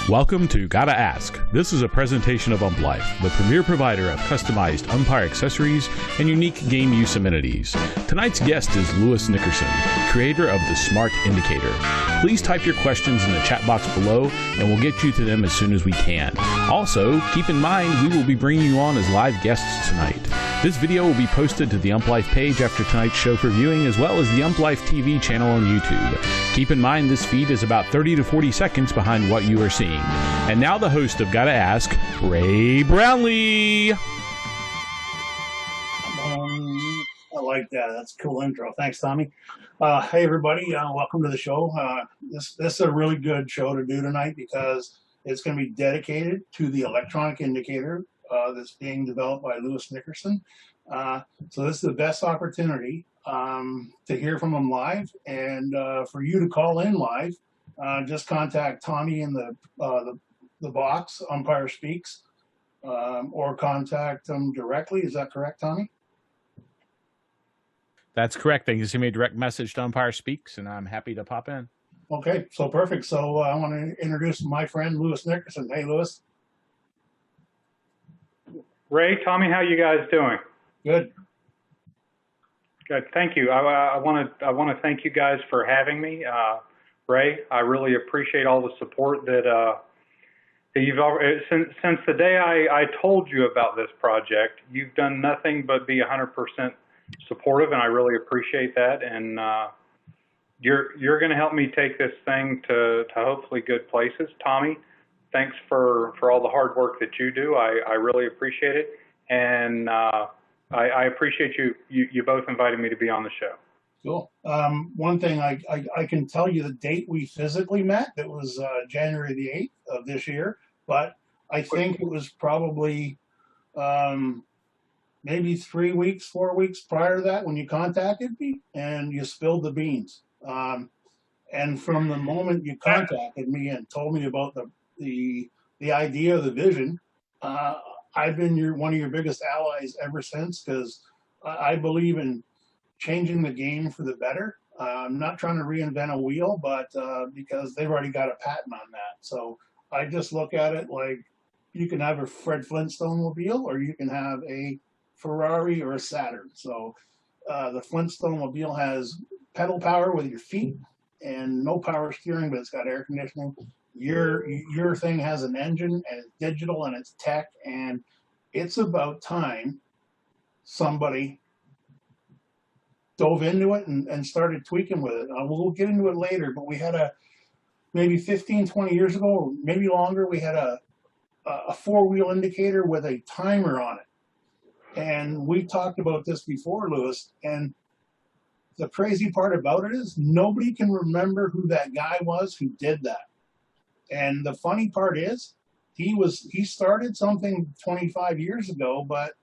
Welcome to Gotta Ask. This is a presentation of UmpLife, the premier provider of customized umpire accessories and unique game use amenities. Tonight's guest is Louis Nickerson, creator of the Smart Indicator. Please type your questions in the chat box below and we'll get you to them as soon as we can. Also, keep in mind we will be bringing you on as live guests tonight. This video will be posted to the UmpLife page after tonight's show for viewing, as well as the UmpLife TV channel on YouTube. Keep in mind this feed is about 30 to 40 seconds behind what you are seeing. And now the host of Gotta Ask, Ray Brownlee. I like that. That's a cool intro. Thanks, Tommy. Hey, everybody. Welcome to the show. This is a really good show to do tonight because it's going to be dedicated to the electronic indicator that's being developed by Louis Nickerson. So this is the best opportunity to hear from him live, and for you to call in live. Just contact Tommy in the box, Umpire Speaks, or contact him directly. Is that correct, Tommy? That's correct. They can send me a direct message to Umpire Speaks, and I'm happy to pop in. Okay, so perfect. So I want to introduce my friend, Louis Nickerson. Hey, Louis. Ray, Tommy, how you guys doing? Good. Good. Thank you. I want to thank you guys for having me. Ray, I really appreciate all the support that you've since the day I told you about this project. You've done nothing but be 100% supportive, and I really appreciate that. And you're going to help me take this thing to hopefully good places. Tommy, thanks for all the hard work that you do. I really appreciate it, and I appreciate you both inviting me to be on the show. Cool. One thing I can tell you the date we physically met. It was January the 8th of this year, but I think it was probably maybe 3 weeks, 4 weeks prior to that when you contacted me and you spilled the beans. And from the moment you contacted me and told me about the idea, the vision, I've been one of your biggest allies ever since, because I believe in changing the game for the better. I'm not trying to reinvent a wheel, but because they've already got a patent on that. So I just look at it like you can have a Fred Flintstone mobile, or you can have a Ferrari or a Saturn. So the Flintstone mobile has pedal power with your feet and no power steering, but it's got air conditioning. Your thing has an engine, and it's digital, and it's tech, and it's about time somebody dove into it and started tweaking with it. We'll get into it later, but we had maybe 15, 20 years ago, or maybe longer, we had a four-wheel indicator with a timer on it. And we talked about this before, Louis, and the crazy part about it is nobody can remember who that guy was who did that. And the funny part is he started something 25 years ago, but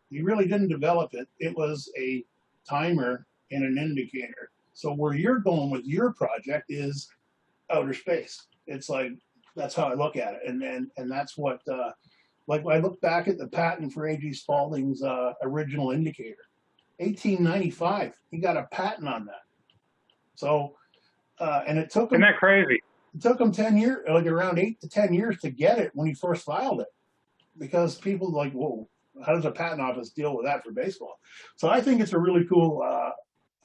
he really didn't develop it. It was a timer in an indicator. So where you're going with your project is outer space. It's like, that's how I look at it. And that's what, like I look back at the patent for A.G. Spalding's original indicator, 1895, he got a patent on that. So, and it took him— Isn't that crazy? It took him 10 years, like around 8 to 10 years to get it when he first filed it, because people like, whoa, how does a patent office deal with that for baseball? So I think it's a really cool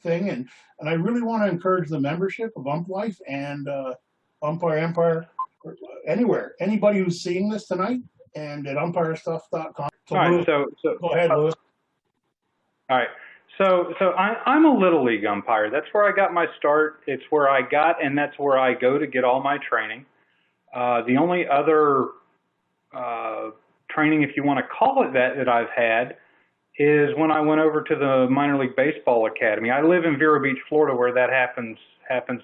thing, and I really want to encourage the membership of UmpLife and Umpire Empire, anywhere. Anybody who's seeing this tonight, and at umpirestuff.com. So, all right, so go ahead, Louis. All right. So I'm a Little League umpire. That's where I got my start. It's where I got, and that's where I go to get all my training. The only other training, if you want to call it that I've had, is when I went over to the Minor League Baseball Academy. I live in Vero Beach, Florida, where that happens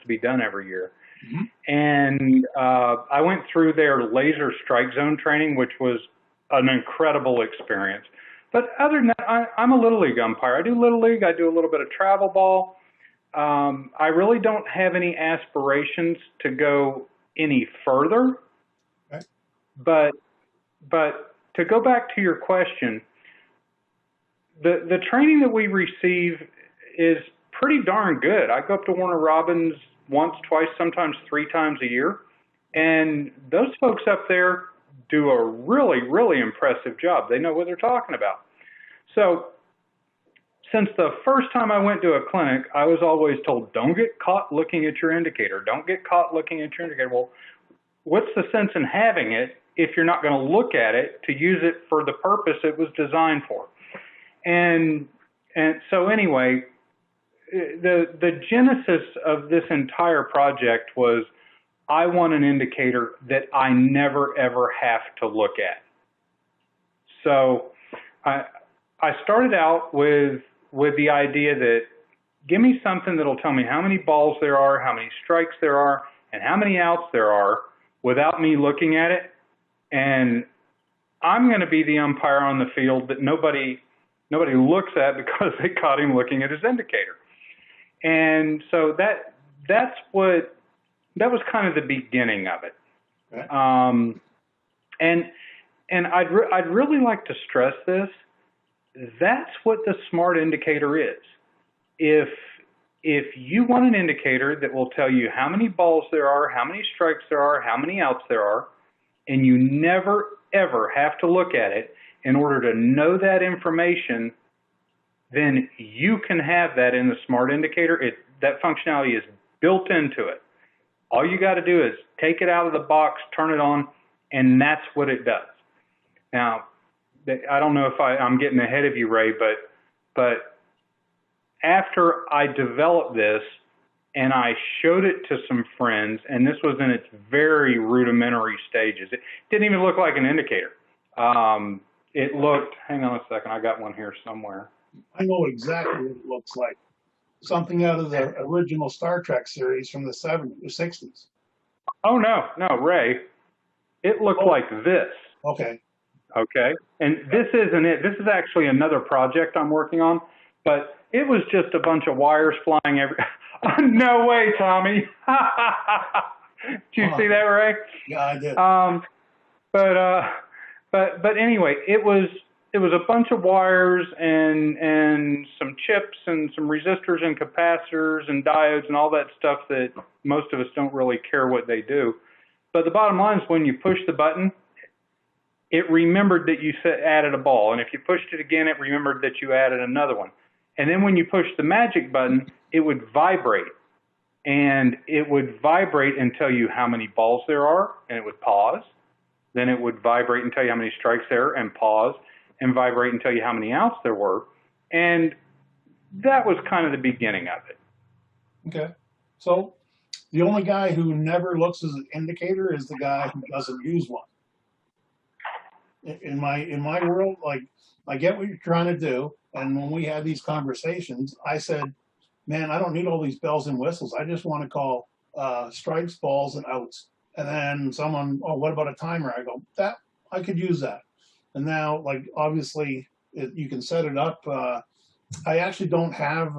to be done every year. Mm-hmm. And I went through their laser strike zone training, which was an incredible experience. But other than that, I'm a Little League umpire. I do Little League. I do a little bit of travel ball. I really don't have any aspirations to go any further. Okay. But to go back to your question, the training that we receive is pretty darn good. I go up to Warner Robins once, twice, sometimes 3 times a year. And those folks up there do a really, really impressive job. They know what they're talking about. So since the first time I went to a clinic, I was always told, don't get caught looking at your indicator. Don't get caught looking at your indicator. Well, what's the sense in having it if you're not going to look at it to use it for the purpose it was designed for? And so anyway, the genesis of this entire project was, I want an indicator that I never, ever have to look at. So I started out with the idea that give me something that'll tell me how many balls there are, how many strikes there are, and how many outs there are without me looking at it. And I'm going to be the umpire on the field that nobody looks at because they caught him looking at his indicator. And so that was kind of the beginning of it. Okay. And I'd really like to stress this. That's what the smart indicator is. If you want an indicator that will tell you how many balls there are, how many strikes there are, how many outs there are, and you never, ever have to look at it in order to know that information, then you can have that in the smart indicator. That functionality is built into it. All you got to do is take it out of the box, turn it on, and that's what it does. Now, I don't know if I'm getting ahead of you, Ray, but after I developed this and I showed it to some friends, and this was in its very rudimentary stages. It didn't even look like an indicator. It looked, hang on a second, I got one here somewhere. I know exactly what it looks like. Something out of the original Star Trek series from the 60s. Oh, no, Ray. It looked like this. Okay. Okay. And this isn't it. This is actually another project I'm working on, but it was just a bunch of wires flying No way, Tommy. Did you see that, Ray? Yeah, I did. But anyway, it was a bunch of wires and some chips and some resistors and capacitors and diodes and all that stuff that most of us don't really care what they do. But the bottom line is when you push the button, it remembered that you added a ball. And if you pushed it again, it remembered that you added another one. And then when you push the magic button, it would vibrate. And it would vibrate and tell you how many balls there are, and it would pause. Then it would vibrate and tell you how many strikes there are, and pause, and vibrate and tell you how many outs there were. And that was kind of the beginning of it. Okay. So the only guy who never looks at an indicator is the guy who doesn't use one. In my world, like, I get what you're trying to do. And when we had these conversations, I said, man, I don't need all these bells and whistles. I just want to call strikes, balls, and outs. And then someone, oh, what about a timer? I go, that I could use that. And now, like, obviously, you can set it up. I actually don't have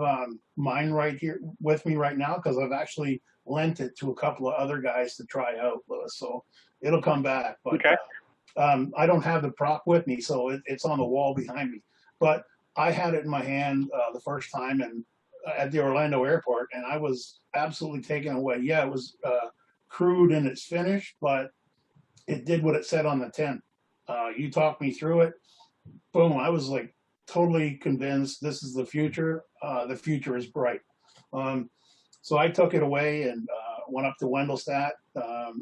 mine right here with me right now because I've actually lent it to a couple of other guys to try out, Louis. So it'll come back. But, okay. I don't have the prop with me, so it's on the wall behind me. But I had it in my hand the first time and at the Orlando airport, and I was absolutely taken away. Yeah, it was crude in its finish, but it did what it said on the tin. You talked me through it. Boom, I was like totally convinced this is the future. The future is bright. So I took it away and went up to Wendelstadt,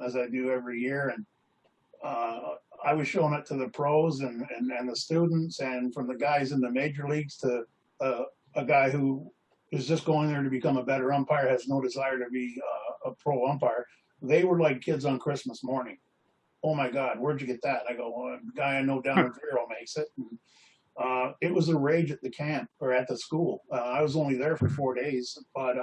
as I do every year, and I was showing it to the pros and the students, and from the guys in the major leagues to a guy who is just going there to become a better umpire, has no desire to be a pro umpire. They were like kids on Christmas morning. Oh my God, where'd you get that? I go, well, the guy I know down in Vero makes it. And, it was a rage at the camp or at the school. I was only there for 4 days, but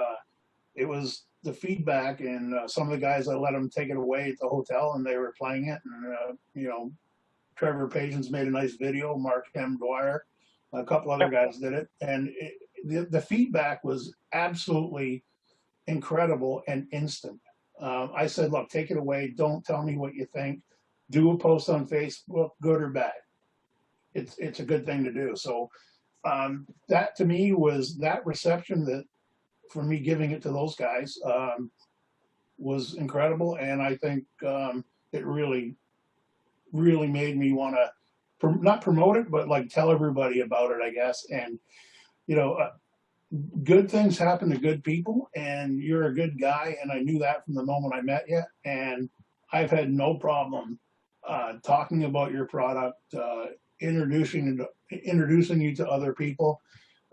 it was the feedback, and some of the guys, I let them take it away at the hotel and they were playing it. And, Trevor Patience made a nice video, Mark M. Dwyer, a couple other guys did it. And the feedback was absolutely incredible and instant. I said, look, take it away. Don't tell me what you think. Do a post on Facebook, good or bad. It's a good thing to do. So that to me was that reception that, for me giving it to those guys, was incredible, and I think it really, really made me want to not promote it, but like tell everybody about it, I guess. And you know, good things happen to good people, and you're a good guy, and I knew that from the moment I met you. And I've had no problem talking about your product, introducing you to other people,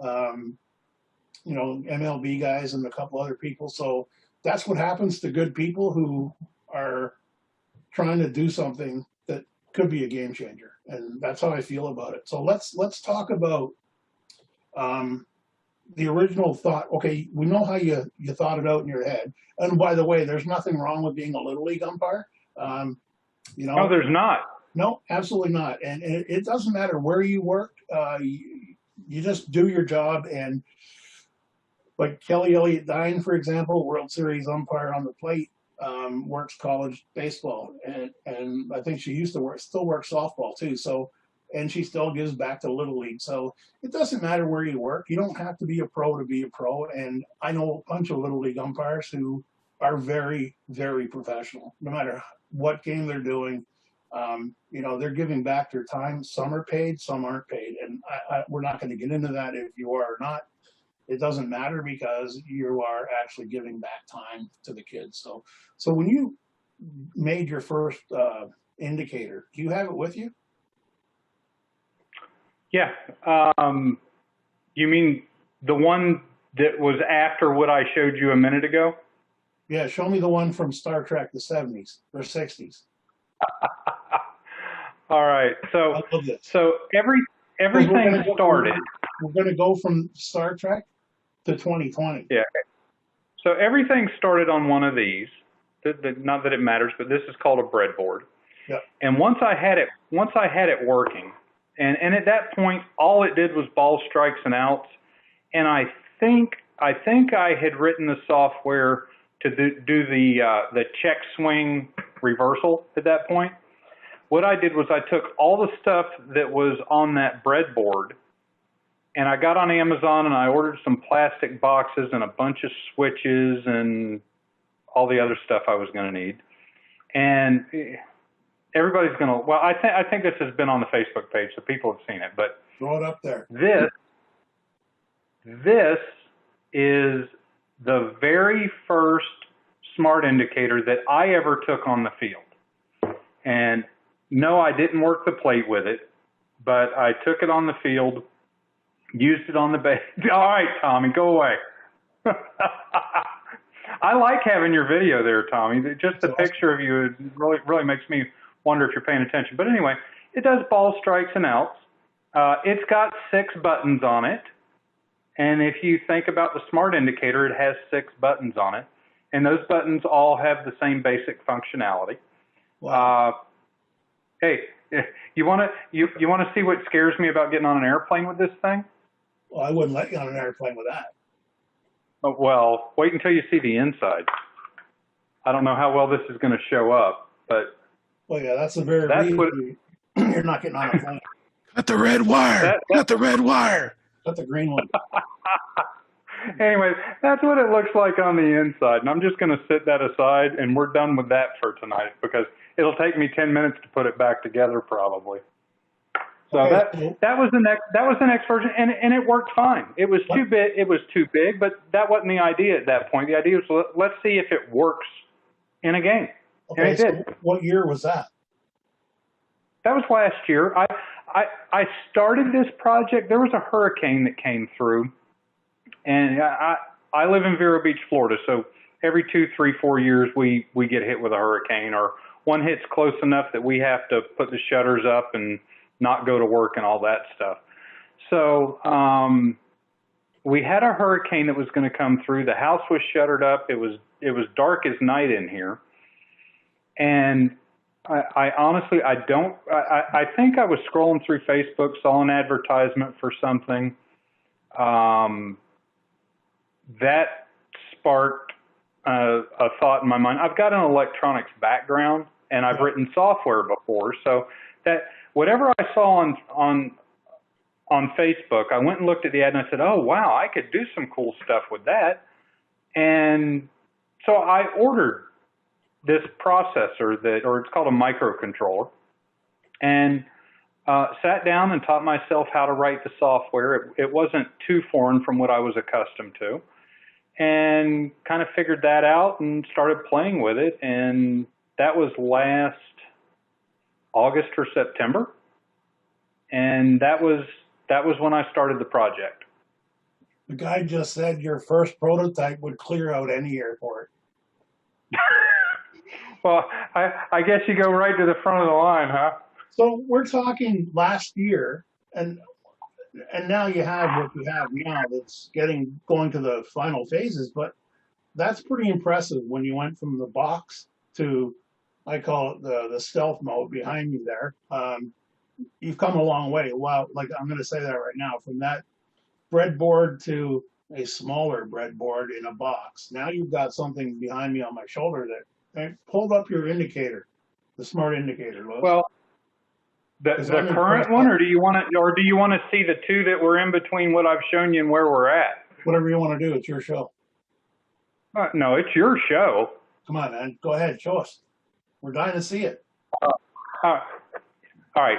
you know, MLB guys and a couple other people. So that's what happens to good people who are trying to do something that could be a game changer, and that's how I feel about it. So let's talk about the original thought. Okay, we know how you thought it out in your head. And by the way, there's nothing wrong with being a little league umpire. You know, No, there's not. no, absolutely not. And it doesn't matter where you work. You just do your job. And like Kelly Elliott Dine, for example, World Series umpire on the plate, works college baseball, and I think she used to still work softball too. So, and she still gives back to Little League. So it doesn't matter where you work. You don't have to be a pro to be a pro. And I know a bunch of Little League umpires who are very, very professional, no matter what game they're doing. You know, they're giving back their time. Some are paid, some aren't paid. And we're not going to get into that if you are or not. It doesn't matter because you are actually giving back time to the kids. So when you made your first indicator, do you have it with you? Yeah. You mean the one that was after what I showed you a minute ago? Yeah, show me the one from Star Trek, the 70s or 60s. All right. So, I love this. so everything started. We're going to go from Star Trek to 2020. Yeah. So everything started on one of these. Not that it matters, but this is called a breadboard. Yeah. And once I had it working, and at that point, all it did was ball strikes and outs. And I think I had written the software to do the check swing reversal at that point. What I did was I took all the stuff that was on that breadboard, and I got on Amazon and I ordered some plastic boxes and a bunch of switches and all the other stuff I was going to need. And everybody's going to, well, I think this has been on the Facebook page, so people have seen it, but throw it up there. This is the very first smart indicator that I ever took on the field. And no, I didn't work the plate with it, but I took it on the field, used it on the base. All right, Tommy, go away. I like having your video there, Tommy. Just the picture of you really makes me wonder if you're paying attention. But anyway, it does ball strikes and outs. It's got 6 buttons on it. And if you think about the smart indicator, it has 6 buttons on it. And those buttons all have the same basic functionality. Wow. Hey, you want to see what scares me about getting on an airplane with this thing? Well, I wouldn't let you on an airplane with that. Oh, well, wait until you see the inside. I don't know how well this is going to show up, but well, yeah, that's the very reason you're not getting on a plane. Cut the red wire. Cut the red wire. Cut the green one. Anyway, that's what it looks like on the inside, and I'm just going to set that aside, and we're done with that for tonight because it'll take me 10 minutes to put it back together probably. So okay, that was the next version, and it worked fine. It was too big, but that wasn't the idea at that point. The idea was let's see if it works in a game, okay, and it did. So what year was that? That was last year. I started this project. There was a hurricane that came through, and I live in Vero Beach, Florida. So every 2, 3, 4 years we get hit with a hurricane, or one hits close enough that we have to put the shutters up and not go to work and all that stuff. So we had a hurricane that was going to come through. The house was shuttered up. It was dark as night in here, and I honestly, I think I was scrolling through Facebook, saw an advertisement for something. That sparked a thought in my mind. I've got an electronics background, and I've written software before. So that whatever I saw on Facebook, I went and looked at the ad, and I said, oh, wow, I could do some cool stuff with that. And so I ordered this processor or it's called a microcontroller, and sat down and taught myself how to write the software. It wasn't too foreign from what I was accustomed to, and kind of figured that out and started playing with it. And that was last August or September, and that was when I started the project. The guy just said your first prototype would clear out any airport. Well, I guess you go right to the front of the line, huh? So we're talking last year, and now you have what you have now that's going to the final phases, but that's pretty impressive when you went from the box to, I call it the stealth mode behind me there. You've come a long way. Wow, like I'm going to say that right now, from that breadboard to a smaller breadboard in a box. Now you've got something behind me on my shoulder that pulled up your indicator, the smart indicator, Louis. Well, the current one, or do you want to see the two that were in between what I've shown you and where we're at? Whatever you want to do. It's your show. No, it's your show. Come on, man. Go ahead. Show us. We're dying to see it. All right.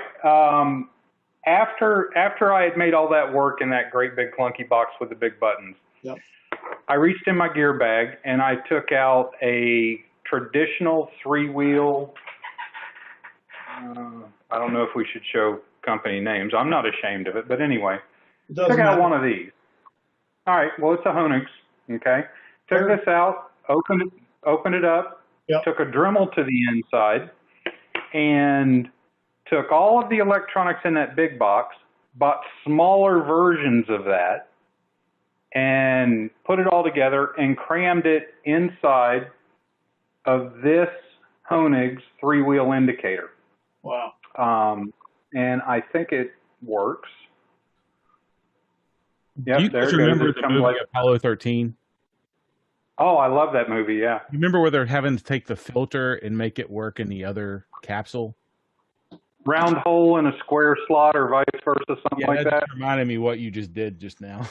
After I had made all that work in that great big clunky box with the big buttons, yep, I reached in my gear bag and I took out a traditional 3-wheel. I don't know if we should show company names. I'm not ashamed of it, but anyway, took out one of these. All right. Well, it's a Honix. Okay. Took this out, opened it up, yep, took a Dremel to the inside, and took all of the electronics in that big box, bought smaller versions of that, and put it all together and crammed it inside of this Honix 3-wheel indicator. Wow. And I think it works. Yep, Do you guys remember the movie Apollo 13? Oh, I love that movie, yeah. You remember where they're having to take the filter and make it work in the other capsule? Round hole in a square slot or vice versa, something like that. That just reminded me what you just did just now.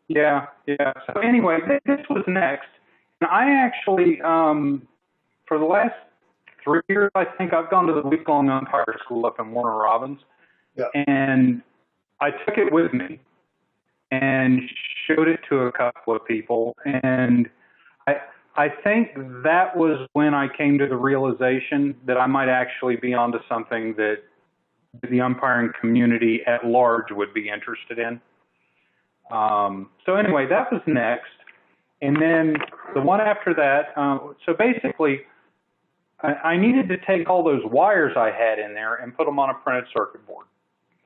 Yeah. So anyway, this was next. And I actually, for the last 3 years, I think I've gone to the week-long umpire school up in Warner Robins. Yeah. And I took it with me and showed it to a couple of people. And I think that was when I came to the realization that I might actually be onto something that the umpiring community at large would be interested in. So anyway, that was next. And then the one after that, so basically, I needed to take all those wires I had in there and put them on a printed circuit board.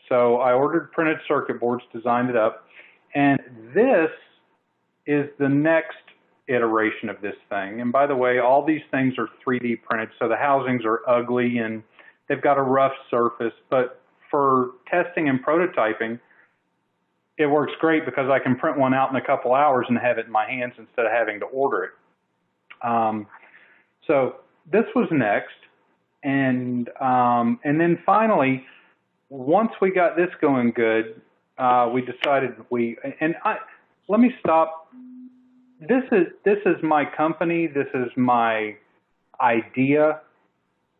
So I ordered printed circuit boards, designed it up, and this is the next iteration of this thing. And by the way, all these things are 3D printed, so the housings are ugly and they've got a rough surface, but for testing and prototyping, it works great because I can print one out in a couple hours and have it in my hands instead of having to order it. So this was next. And then finally, once we got this going good, we decided let me stop. This is my company. This is my idea.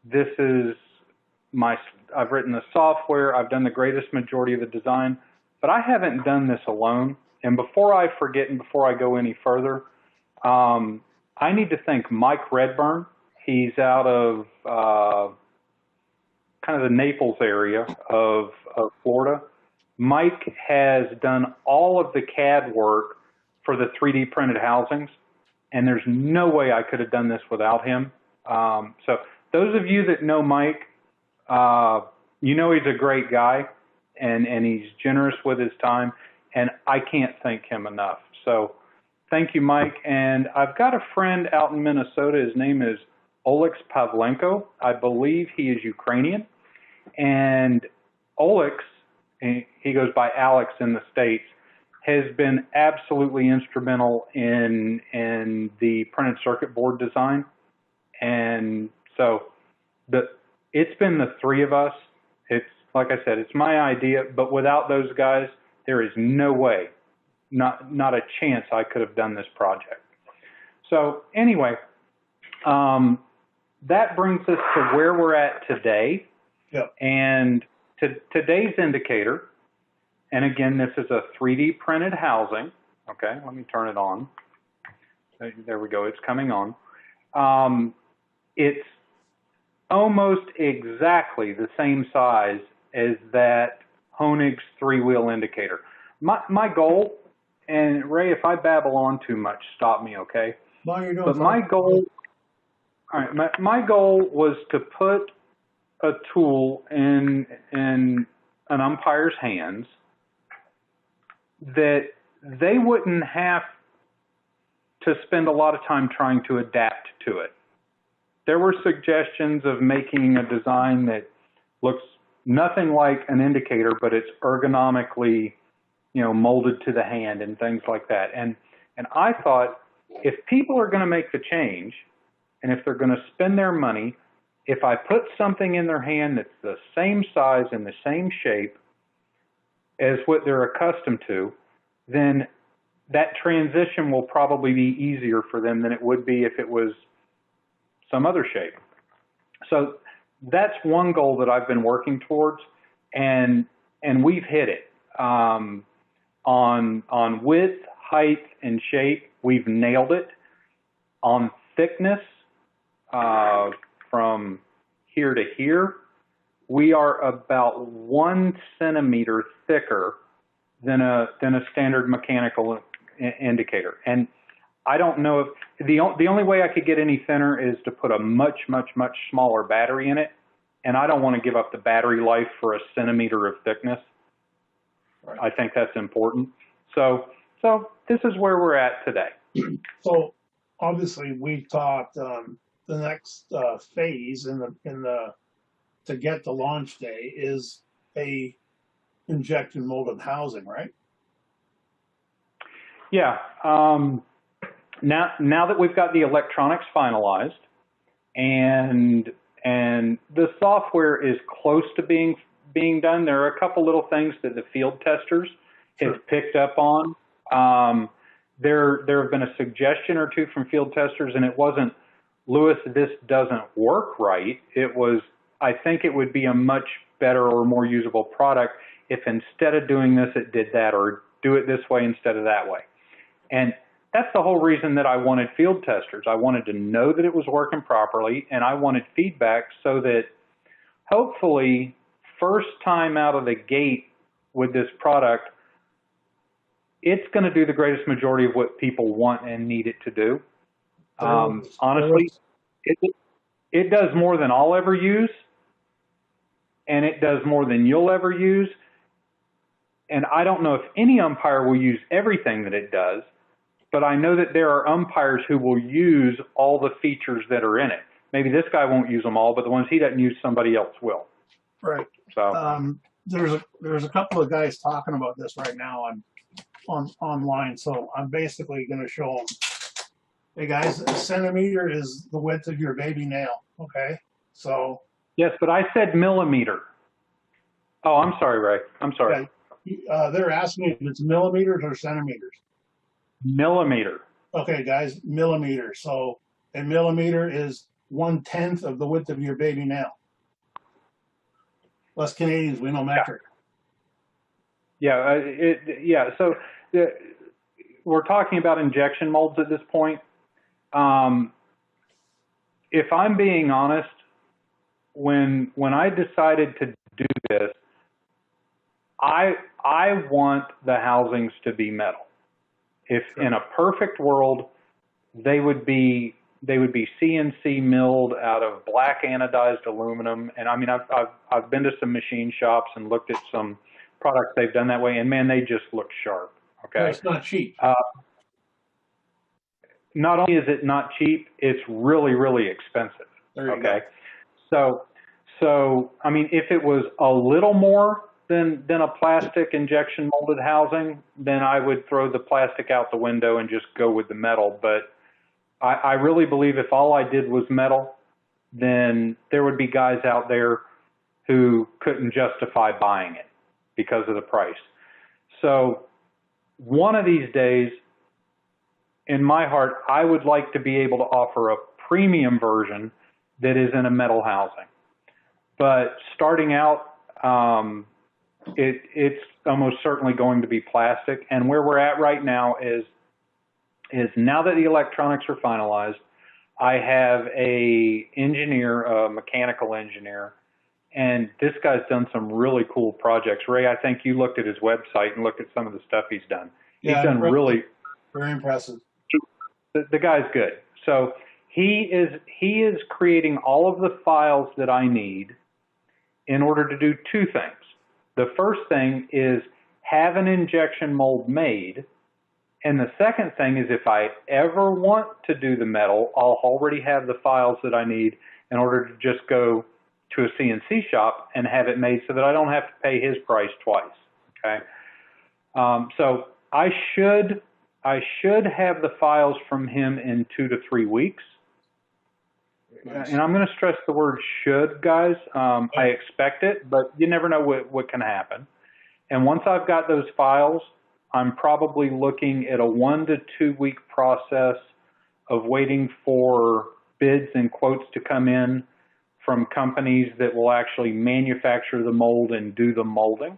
This is I've written the software. I've done the greatest majority of the design, but I haven't done this alone. And before I forget and before I go any further, I need to thank Mike Redburn. He's out of kind of the Naples area of Florida. Mike has done all of the CAD work for the 3D printed housings, and there's no way I could have done this without him. So those of you that know Mike, you know he's a great guy, and he's generous with his time, and I can't thank him enough. So thank you, Mike. And I've got a friend out in Minnesota. His name is Olex Pavlenko. I believe he is Ukrainian. And Olex, he goes by Alex in the States, has been absolutely instrumental in the printed circuit board design. And so it's been the three of us. It's, like I said, it's my idea, but without those guys, there is no way, not a chance I could have done this project. So anyway, that brings us to where we're at today. Yep. And today's indicator, and again, this is a 3D printed housing. Okay, let me turn it on. There we go, it's coming on. It's almost exactly the same size as that Honig's 3-wheel indicator. My goal, and Ray, if I babble on too much, stop me, okay? No, you're doing but fine. my goal was to put a tool in an umpire's hands that they wouldn't have to spend a lot of time trying to adapt to it. There were suggestions of making a design that looks nothing like an indicator, but it's ergonomically, molded to the hand and things like that. And I thought, if people are going to make the change, and if they're going to spend their money, if I put something in their hand that's the same size and the same shape as what they're accustomed to, then that transition will probably be easier for them than it would be if it was some other shape. So that's one goal that I've been working towards, and we've hit it. On width, height, and shape, we've nailed it. On thickness, from here to here, we are about 1 centimeter thicker than a standard mechanical indicator. And I don't know if the only way I could get any thinner is to put a much smaller battery in it, and I don't want to give up the battery life for a centimeter of thickness. Right. I think that's important. So this is where we're at today. So obviously we talked the next phase to get to launch day is a injection molded housing, right? Yeah. Now that we've got the electronics finalized and the software is close to being done, there are a couple little things that the field testers have picked up on. There have been a suggestion or two from field testers, and it wasn't, Louis, this doesn't work right. It was, I think it would be a much better or more usable product if instead of doing this, it did that, or do it this way instead of that way. And that's the whole reason that I wanted field testers. I wanted to know that it was working properly, and I wanted feedback so that hopefully first time out of the gate with this product, it's going to do the greatest majority of what people want and need it to do. Honestly, it does more than I'll ever use, and it does more than you'll ever use. And I don't know if any umpire will use everything that it does, but I know that there are umpires who will use all the features that are in it. Maybe this guy won't use them all, but the ones he doesn't use, somebody else will. Right. So there's a couple of guys talking about this right now online. So I'm basically going to show them. Hey guys, a centimeter is the width of your baby nail. Okay. So. Yes, but I said millimeter. Oh, I'm sorry, Ray. I'm sorry. Okay. They're asking if it's millimeters or centimeters. Millimeter. Okay, guys, millimeter. So a millimeter is 1/10 of the width of your baby nail. Us Canadians, we know metric. Yeah. So we're talking about injection molds at this point. If I'm being honest, when I decided to do this, I want the housings to be metal. If in a perfect world, they would be CNC milled out of black anodized aluminum. And I mean, I've been to some machine shops and looked at some products they've done that way, and man, they just look sharp. Okay, it's not cheap. Not only is it not cheap, it's really expensive. Okay, so I mean, if it was a little more than a plastic injection molded housing, then I would throw the plastic out the window and just go with the metal. But I really believe if all I did was metal, then there would be guys out there who couldn't justify buying it because of the price. So one of these days, in my heart, I would like to be able to offer a premium version that is in a metal housing. But starting out, it's almost certainly going to be plastic. And where we're at right now is now that the electronics are finalized, I have a mechanical engineer, and this guy's done some really cool projects. Ray, I think you looked at his website and looked at some of the stuff he's done. Yeah, he's done really very impressive. The guy's good. So he is creating all of the files that I need in order to do two things. The first thing is have an injection mold made. And the second thing is if I ever want to do the metal, I'll already have the files that I need in order to just go to a CNC shop and have it made so that I don't have to pay his price twice. Okay. So I should have the files from him in 2 to 3 weeks. Nice. And I'm going to stress the word should, guys. I expect it, but you never know what can happen. And once I've got those files, I'm probably looking at a 1 to 2 week process of waiting for bids and quotes to come in from companies that will actually manufacture the mold and do the molding.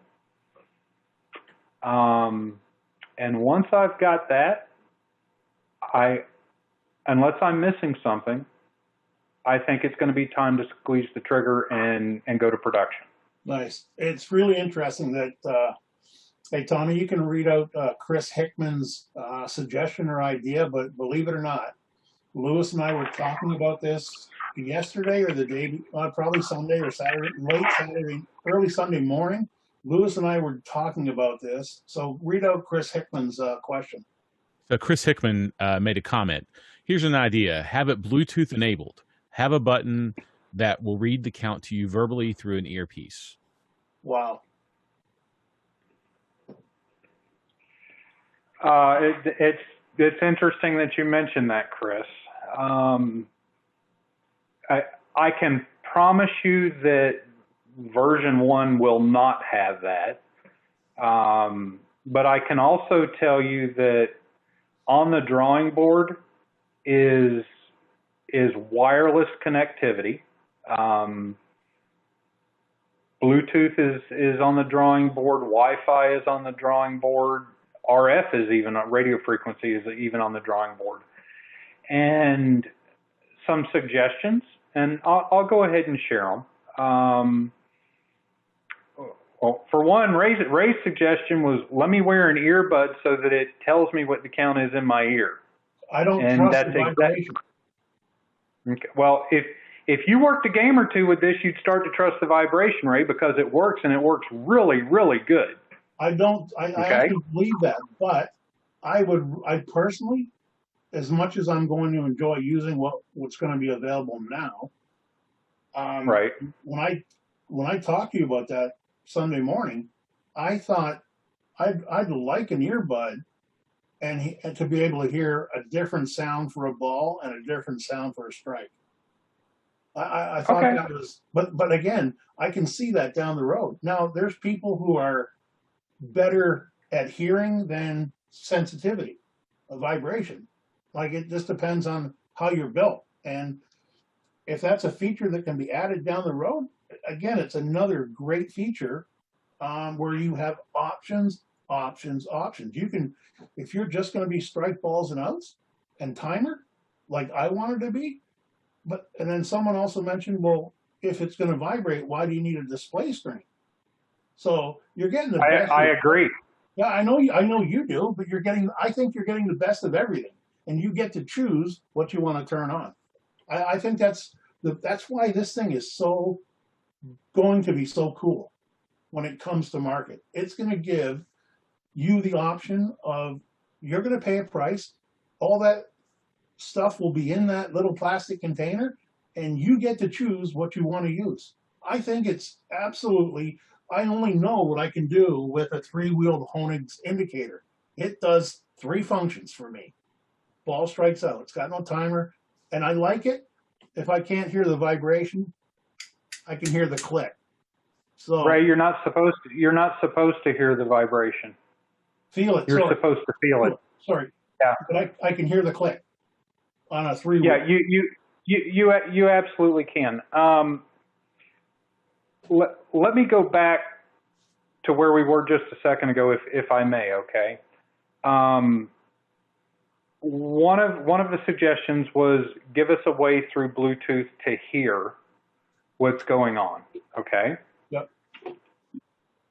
And once I've got that, unless I'm missing something, I think it's going to be time to squeeze the trigger and go to production. Nice. It's really interesting that, hey, Tommy, you can read out Chris Hickman's suggestion or idea, but believe it or not, Louis and I were talking about this yesterday or the day, probably Sunday or Saturday, late Saturday, early Sunday morning. Louis and I were talking about this. So read out Chris Hickman's question. So Chris Hickman made a comment. Here's an idea. Have it Bluetooth enabled. Have a button that will read the count to you verbally through an earpiece. Wow. It's interesting that you mentioned that, Chris. I can promise you that version 1 will not have that. But I can also tell you that on the drawing board is wireless connectivity. Bluetooth is on the drawing board. Wi-Fi is on the drawing board. RF is even, radio frequency is even on the drawing board. And some suggestions, and I'll go ahead and share them. Well, for one, Ray's suggestion was, let me wear an earbud so that it tells me what the count is in my ear. I don't trust the vibration. Okay. Well, if you worked a game or two with this, you'd start to trust the vibration, Ray, because it works, and it works really, really good. I actually believe that, but I personally, as much as I'm going to enjoy using what's going to be available now, right. When I talked to you about that Sunday morning, I thought I'd like an earbud and to be able to hear a different sound for a ball and a different sound for a strike. I thought that was, but again, I can see that down the road. Now, there's people who are better at hearing than sensitivity of vibration. Like, it just depends on how you're built. And if that's a feature that can be added down the road, again, it's another great feature where you have options. You can, if you're just going to be strike balls and outs and timer, like I wanted to be, and then someone also mentioned, well, if it's going to vibrate, why do you need a display screen? So you're getting the best. I agree. Yeah, I know you do, but I think you're getting the best of everything, and you get to choose what you want to turn on. I think that's why this thing is going to be so cool when it comes to market. It's going to give you the option of, you're going to pay a price, all that stuff will be in that little plastic container, and you get to choose what you want to use. I think it's absolutely, I only know what I can do with a 3-wheeled Honig's indicator. It does 3 functions for me. Ball strikes out. It's got no timer, and I like it. If I can't hear the vibration, I can hear the click. So Ray, you're not supposed to hear the vibration. Feel it. You're supposed to feel it. Sorry. Yeah. But I can hear the click on a 3-wheel. Yeah, You absolutely can. Let me go back to where we were just a second ago, if I may. Okay. One of the suggestions was give us a way through Bluetooth to hear what's going on. Okay. Yep.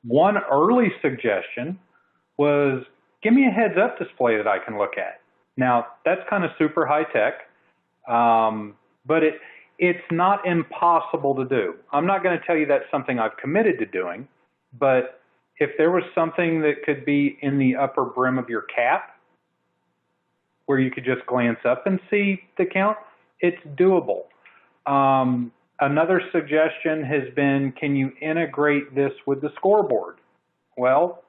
One early suggestion was give me a heads-up display that I can look at. Now that's kind of super high tech, but it's not impossible to do. I'm not going to tell you that's something I've committed to doing, but if there was something that could be in the upper brim of your cap, where you could just glance up and see the count, it's doable. Another suggestion has been, can you integrate this with the scoreboard? Well,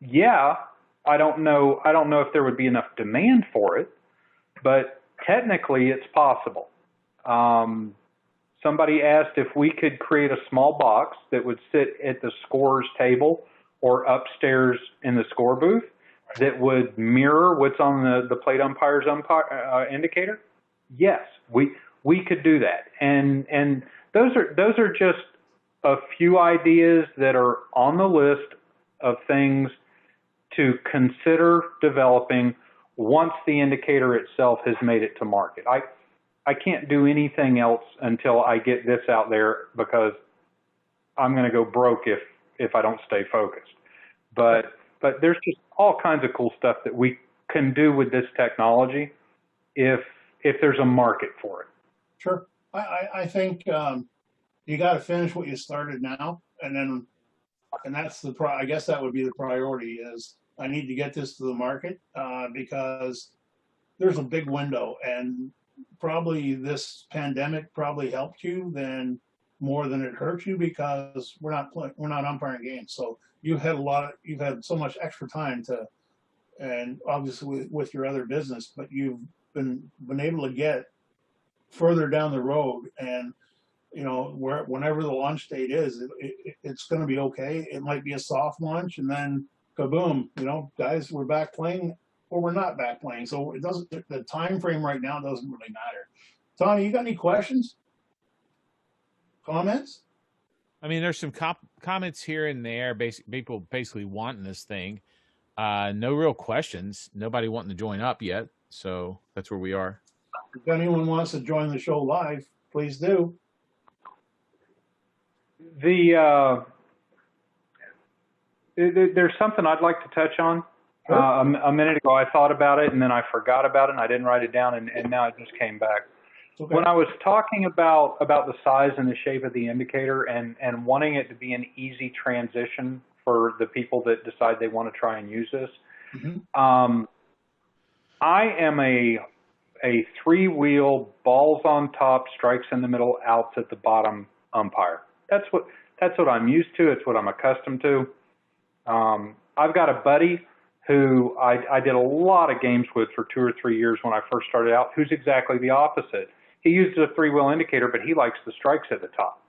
yeah, I don't know if there would be enough demand for it, but technically it's possible. Somebody asked if we could create a small box that would sit at the scorer's table or upstairs in the score booth that would mirror what's on the plate umpire's indicator. Yes, we could do that. And those are just a few ideas that are on the list of things to consider developing once the indicator itself has made it to market. I can't do anything else until I get this out there because I'm going to go broke if I don't stay focused. But there's just all kinds of cool stuff that we can do with this technology if there's a market for it. Sure. I think you got to finish what you started now, and that's I guess that would be the priority. Is I need to get this to the market because there's a big window, and probably this pandemic probably helped you more than it hurt you because we're not umpiring games. So you've had so much extra time and obviously with your other business, but you've been able to get further down the road, and whenever the launch date is, it's going to be okay. It might be a soft launch, and then kaboom, guys, we're back playing, or we're not back playing. So it doesn't. The time frame right now doesn't really matter. Tony, you got any questions? Comments? I mean, there's some comments here and there. People basically wanting this thing. No real questions. Nobody wanting to join up yet. So that's where we are. If anyone wants to join the show live, please do. There's something I'd like to touch on. Sure. A minute ago, I thought about it, and then I forgot about it, and I didn't write it down, and now it just came back. Okay. When I was talking about the size and the shape of the indicator and wanting it to be an easy transition for the people that decide they want to try and use this, I am a three-wheel, balls on top, strikes in the middle, outs at the bottom umpire. That's what I'm used to. It's what I'm accustomed to. I've got a buddy who I did a lot of games with for 2 or 3 years when I first started out, who's exactly the opposite. He uses a three-wheel indicator, but he likes the strikes at the top.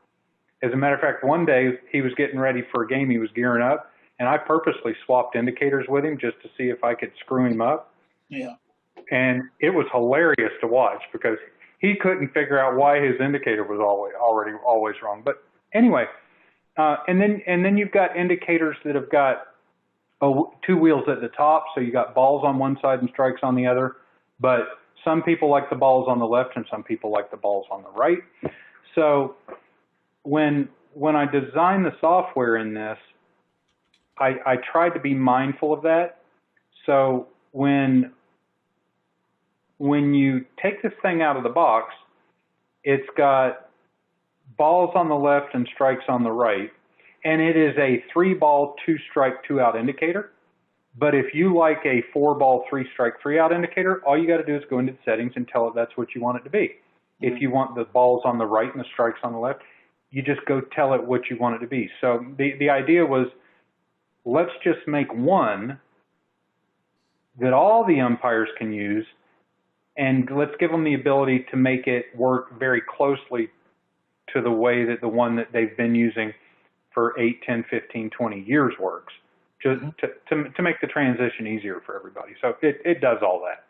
As a matter of fact, one day he was getting ready for a game. He was gearing up, and I purposely swapped indicators with him just to see if I could screw him up. Yeah. And it was hilarious to watch because he couldn't figure out why his indicator was always wrong. But anyway, and then you've got indicators that have got two wheels at the top, so you got balls on one side and strikes on the other. But some people like the balls on the left, and some people like the balls on the right. So when I designed the software in this, I tried to be mindful of that. So when you take this thing out of the box, it's got balls on the left and strikes on the right, and it is a 3-ball, 2-strike, 2-out indicator. But if you like a 4-ball, 3-strike, 3-out indicator, all you got to do is go into the settings and tell it that's what you want it to be. If you want the balls on the right and the strikes on the left, you just go tell it what you want it to be. So the idea was, let's just make one that all the umpires can use, and let's give them the ability to make it work very closely to the way that the one that they've been using for 8, 10, 15, 20 years works, just to make the transition easier for everybody. So it does all that.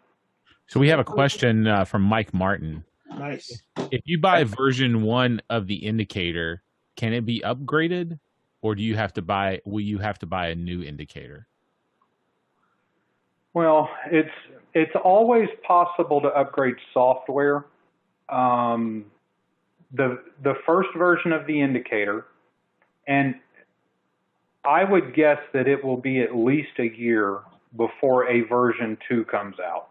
So we have a question from Mike Martin. Nice. If you buy version 1 of the indicator, can it be upgraded, or will you have to buy a new indicator? Well, it's always possible to upgrade software. The first version of the indicator, and I would guess that it will be at least a year before a version 2 comes out.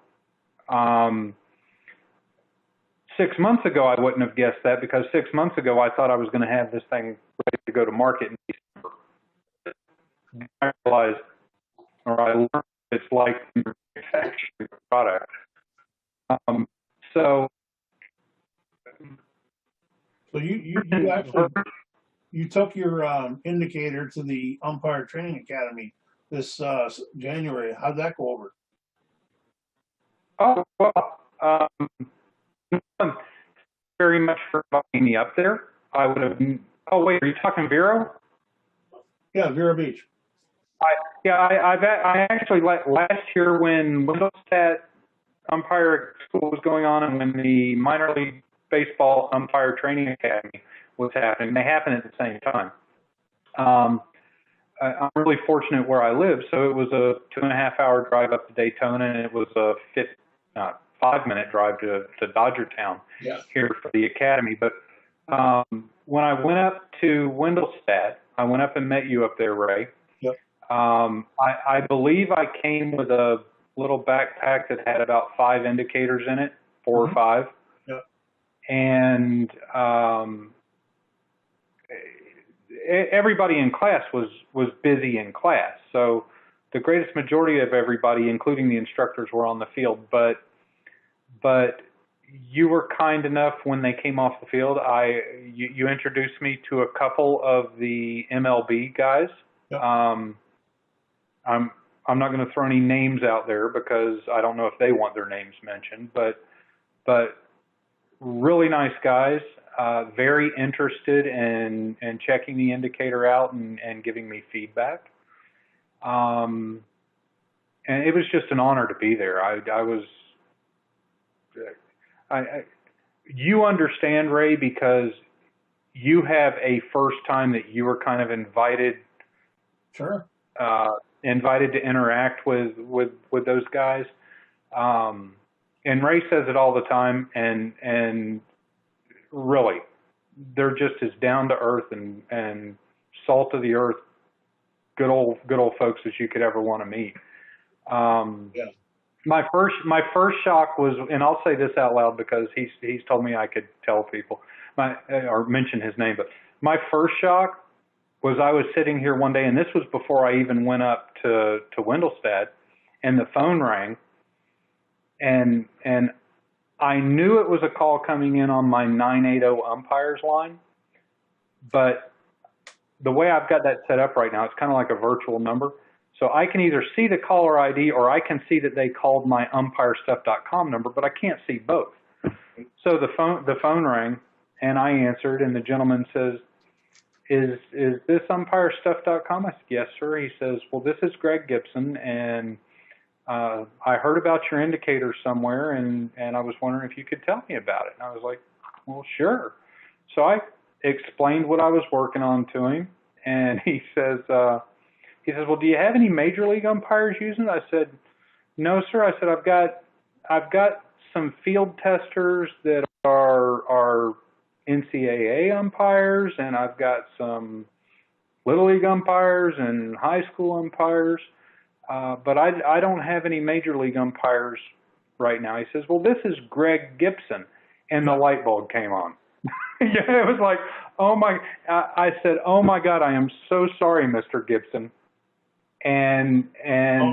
6 months ago, I wouldn't have guessed that, because 6 months ago, I thought I was going to have this thing ready to go to market in December. I realized, or I learned, it's like manufacturing a product. So you actually you took your indicator to the Umpire Training Academy this January. How'd that go over? Oh, well, very much for inviting me up there. I would have. Oh wait, are you talking Vero? Yeah, Vero Beach. I actually, last year when Windlestat Umpire School was going on and when the Minor League Baseball Umpire Training Academy was happening, they happened at the same time. I'm really fortunate where I live, so it was a 2.5-hour drive up to Daytona, and it was a 5-minute drive to Dodgertown here for the academy. But when I went up to Windlestat, I went up and met you up there, Ray. Yep. I believe I came with a little backpack that had about 5 indicators in it, 4 or 5. Yep. And everybody in class was busy in class. So the greatest majority of everybody, including the instructors, were on the field. But you were kind enough when they came off the field. You introduced me to a couple of the MLB guys. Yep. I'm not going to throw any names out there because I don't know if they want their names mentioned, but really nice guys, very interested in checking the indicator out and giving me feedback. And it was just an honor to be there. You understand, Ray, because you have a first time that you were kind of invited. Sure. Invited to interact with those guys. And Ray says it all the time, and really, they're just as down to earth and salt of the earth, good old folks as you could ever want to meet. My first shock was, and I'll say this out loud because he's told me I could tell people or mention his name, but my first shock was I was sitting here one day, and this was before I even went up to Windlestat, and the phone rang, and I knew it was a call coming in on my 980 umpires line, but the way I've got that set up right now, it's kind of like a virtual number. So I can either see the caller ID or I can see that they called my umpirestuff.com number, but I can't see both. So the phone rang, and I answered, and the gentleman says, Is this umpirestuff.com? I said, yes, sir. He says, well, this is Greg Gibson, and I heard about your indicator somewhere, and I was wondering if you could tell me about it. And I was like, well, sure. So I explained what I was working on to him, and he says, well, do you have any major league umpires using it? I said, no, sir. I said, I've got some field testers that are NCAA umpires, and I've got some Little League umpires and high school umpires, but I don't have any major league umpires right now. He says, well, this is Greg Gibson, and the light bulb came on. Yeah, it was like, oh my, I said, oh my God, I am so sorry, Mr. Gibson. And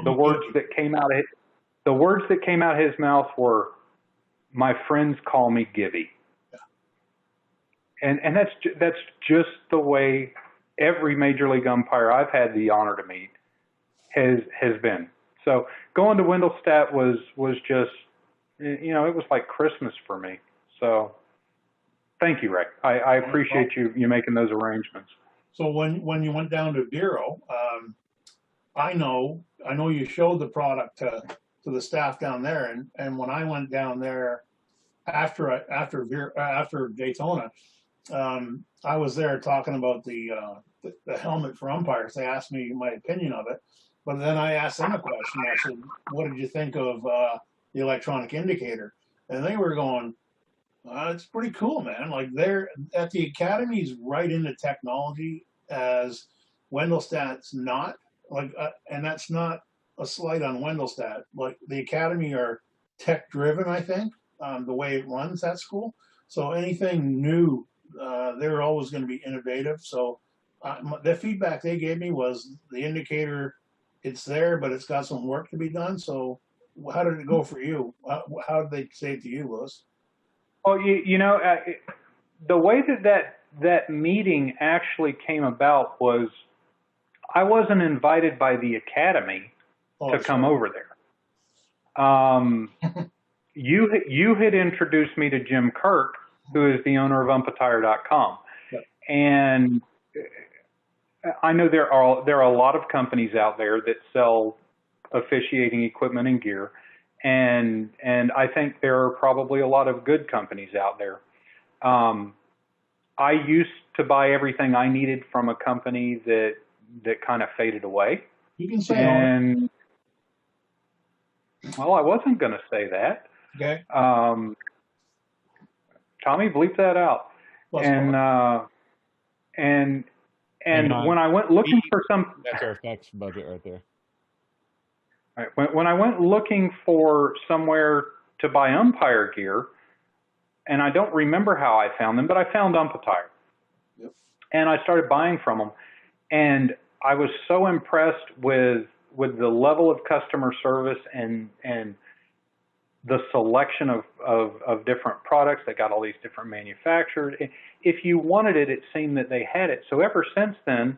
the words that came out of his mouth were, my friends call me Gibby. And that's just the way every major league umpire I've had the honor to meet has been. So going to Windlestat was just, it was like Christmas for me. So thank you, Ray. I appreciate you making those arrangements. So when you went down to Vero, I know you showed the product to the staff down there. And when I went down there after Daytona, I was there talking about the helmet for umpires. They asked me my opinion of it, but then I asked them a question. I said, "What did you think of the electronic indicator?" And they were going, "It's pretty cool, man. Like they're at the academy's right into technology as Wendelstadt's not. Like, and that's not a slight on Wendelstadt. Like the academy are tech driven, I think, the way it runs that school. So anything new, they're always going to be innovative. So the feedback they gave me was the indicator, it's there, but it's got some work to be done. So how did it go for you? How did they say it to you, Louis? Well, the way that meeting actually came about was I wasn't invited by the academy to come over there. You had introduced me to Jim Kirk, who is the owner of umpatire.com. Yep. And I know there are a lot of companies out there that sell officiating equipment and gear. And I think there are probably a lot of good companies out there. I used to buy everything I needed from a company that kind of faded away. You can say and well, I wasn't going to say that. Okay. Tommy, bleep that out. And when I went looking for some, that's our effects budget right there. Right, when I went looking for somewhere to buy umpire gear, and I don't remember how I found them, but I found Umpatire. Yep. And I started buying from them, and I was so impressed with the level of customer service and the selection of different products. They got all these different manufacturers. If you wanted it, it seemed that they had it. So ever since then,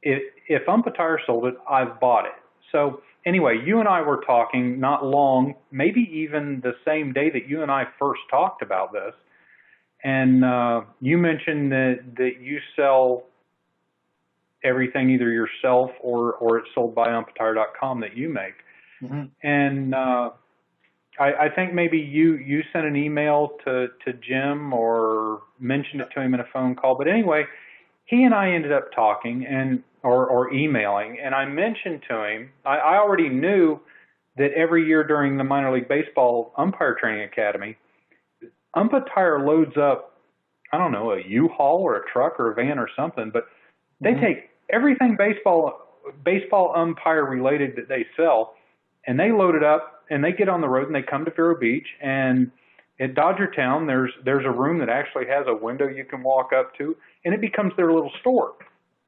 if Umpatire sold it, I've bought it. So anyway, you and I were talking not long, maybe even the same day that you and I first talked about this. And you mentioned that you sell everything either yourself or it's sold by umpatire.com that you make. Mm-hmm. And I think maybe you sent an email to Jim or mentioned it to him in a phone call. But anyway, he and I ended up talking or emailing, and I mentioned to him, I already knew that every year during the minor league baseball umpire training academy, Umpatire loads up, I don't know, a U-Haul or a truck or a van or something, but they take everything baseball umpire related that they sell, and they load it up and they get on the road and they come to Vero Beach, and at Dodgertown there's a room that actually has a window you can walk up to, and it becomes their little store.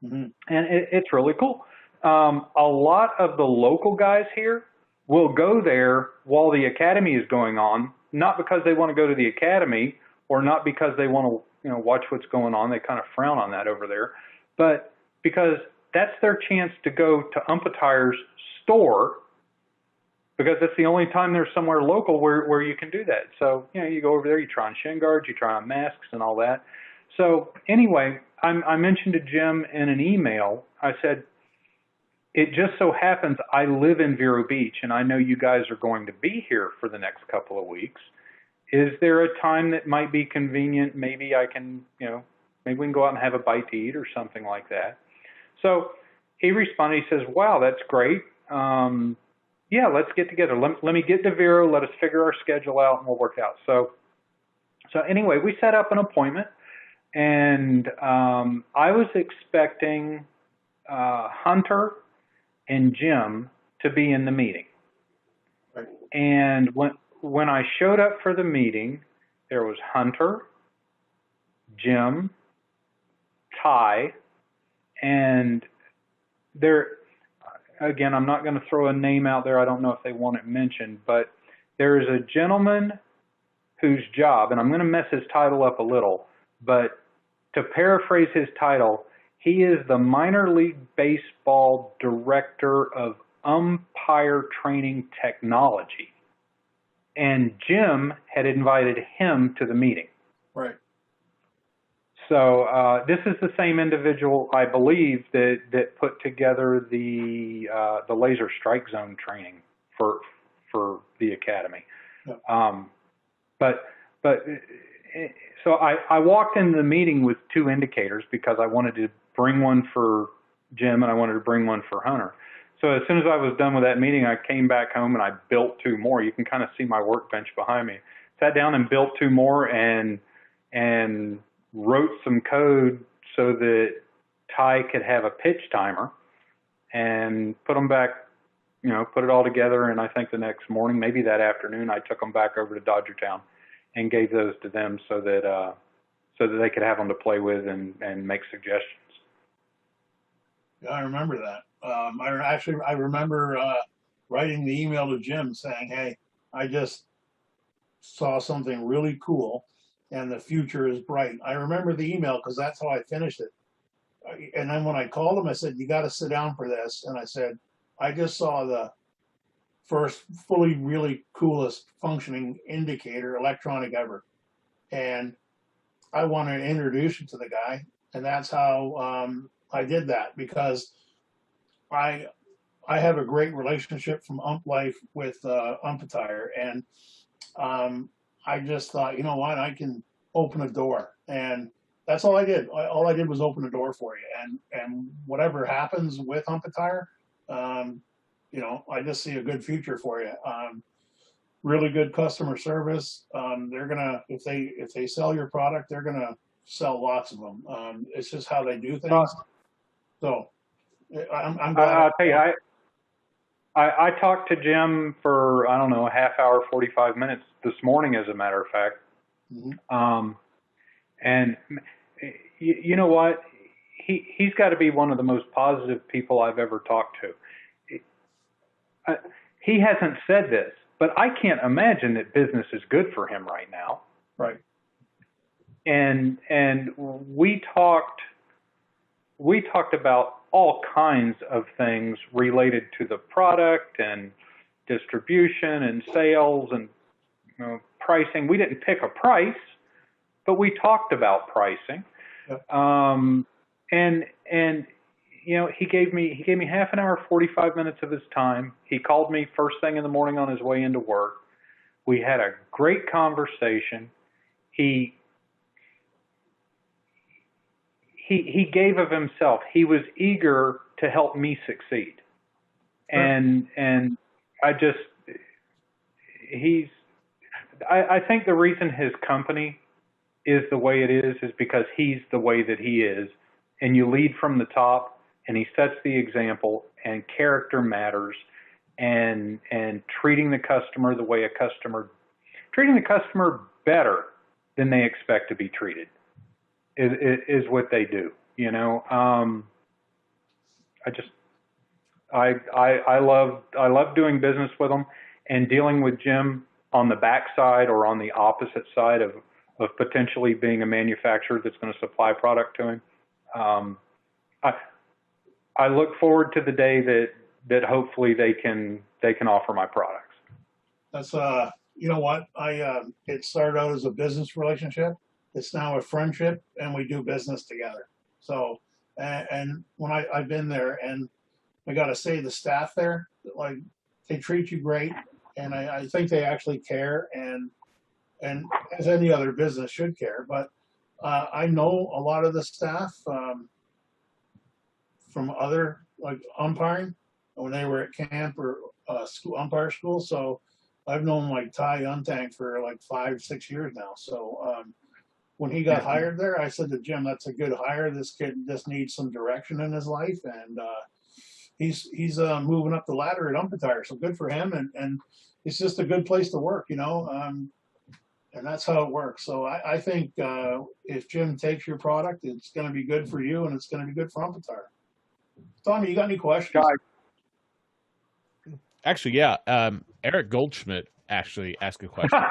And it's really cool. A lot of the local guys here will go there while the academy is going on, not because they want to go to the academy or not because they want to watch what's going on. They kind of frown on that over there, but because that's their chance to go to Umpatire's store, because that's the only time there's somewhere local where you can do that. So, you go over there, you try on shin guards, you try on masks and all that. So anyway, I mentioned to Jim in an email, I said, it just so happens I live in Vero Beach and I know you guys are going to be here for the next couple of weeks. Is there a time that might be convenient? Maybe I can, maybe we can go out and have a bite to eat or something like that. So he responded, he says, wow, that's great. Yeah, let's get together. Let me get to Vero. Let us figure our schedule out and we'll work out. So anyway, we set up an appointment, and I was expecting Hunter and Jim to be in the meeting. Right. And when I showed up for the meeting, there was Hunter, Jim, Ty, and there, again, I'm not going to throw a name out there. I don't know if they want it mentioned, but there is a gentleman whose job, and I'm going to mess his title up a little, but to paraphrase his title, he is the minor league baseball director of umpire training technology. And Jim had invited him to the meeting. Right. So this is the same individual, I believe, that put together the laser strike zone training for academy. Yep. So I walked into the meeting with 2 indicators because I wanted to bring one for Jim and I wanted to bring one for Hunter. So as soon as I was done with that meeting, I came back home and I built 2 more. You can kind of see my workbench behind me. Sat down and built 2 more and wrote some code so that Ty could have a pitch timer and put them back, put it all together. And I think the next morning, maybe that afternoon, I took them back over to Dodgertown and gave those to them so that they could have them to play with and make suggestions. Yeah, I remember that. I remember writing the email to Jim saying, "Hey, I just saw something really cool, and the future is bright." I remember the email because that's how I finished it. And then when I called him, I said, "You got to sit down for this." And I said, "I just saw the first fully really coolest functioning indicator electronic ever, and I want to introduce you to the guy." And that's how I did that, because I have a great relationship from Ump Life with Umpatire, and I just thought, you know what, I can open a door, and that's all I did. All I did was open a door for you, and whatever happens with Umpatire, I just see a good future for you. Really good customer service. They're gonna, if they sell your product, they're gonna sell lots of them. It's just how they do things. So I'm glad. I'll tell you, I talked to Jim for, I don't know, a half hour, 45 minutes this morning, as a matter of fact. Mm-hmm. And you know what? He's got to be one of the most positive people I've ever talked to. He hasn't said this, but I can't imagine that business is good for him right now. Right. And we talked about all kinds of things related to the product and distribution and sales and pricing. We didn't pick a price, but we talked about pricing. Yep. And he gave me half an hour, 45 minutes of his time. He called me first thing in the morning on his way into work. We had a great conversation. He gave of himself. He was eager to help me succeed. And I think the reason his company is the way it is because he's the way that he is. And you lead from the top, and he sets the example, and character matters, and treating the customer treating the customer better than they expect to be treated is what they do. I love doing business with them, and dealing with Jim on the backside or on the opposite side of potentially being a manufacturer that's going to supply product to him. I look forward to the day that hopefully they can offer my products. That's you know what, it started out as a business relationship. It's now a friendship, and we do business together. So, and when I've been there, and I got to say, the staff there, like, they treat you great, and I think they actually care, and as any other business should care. But I know a lot of the staff from other, like, umpiring when they were at camp or umpire school. So I've known, like, Ty Untang for like 5-6 years now. So when he got hired there, I said to Jim, "That's a good hire. This kid just needs some direction in his life," and he's moving up the ladder at Umpatire. So good for him, and it's just a good place to work, and that's how it works. So I think if Jim takes your product, it's going to be good for you, and it's going to be good for Umpatire. Tommy, you got any questions? Actually, yeah. Eric Goldschmidt actually asked a question.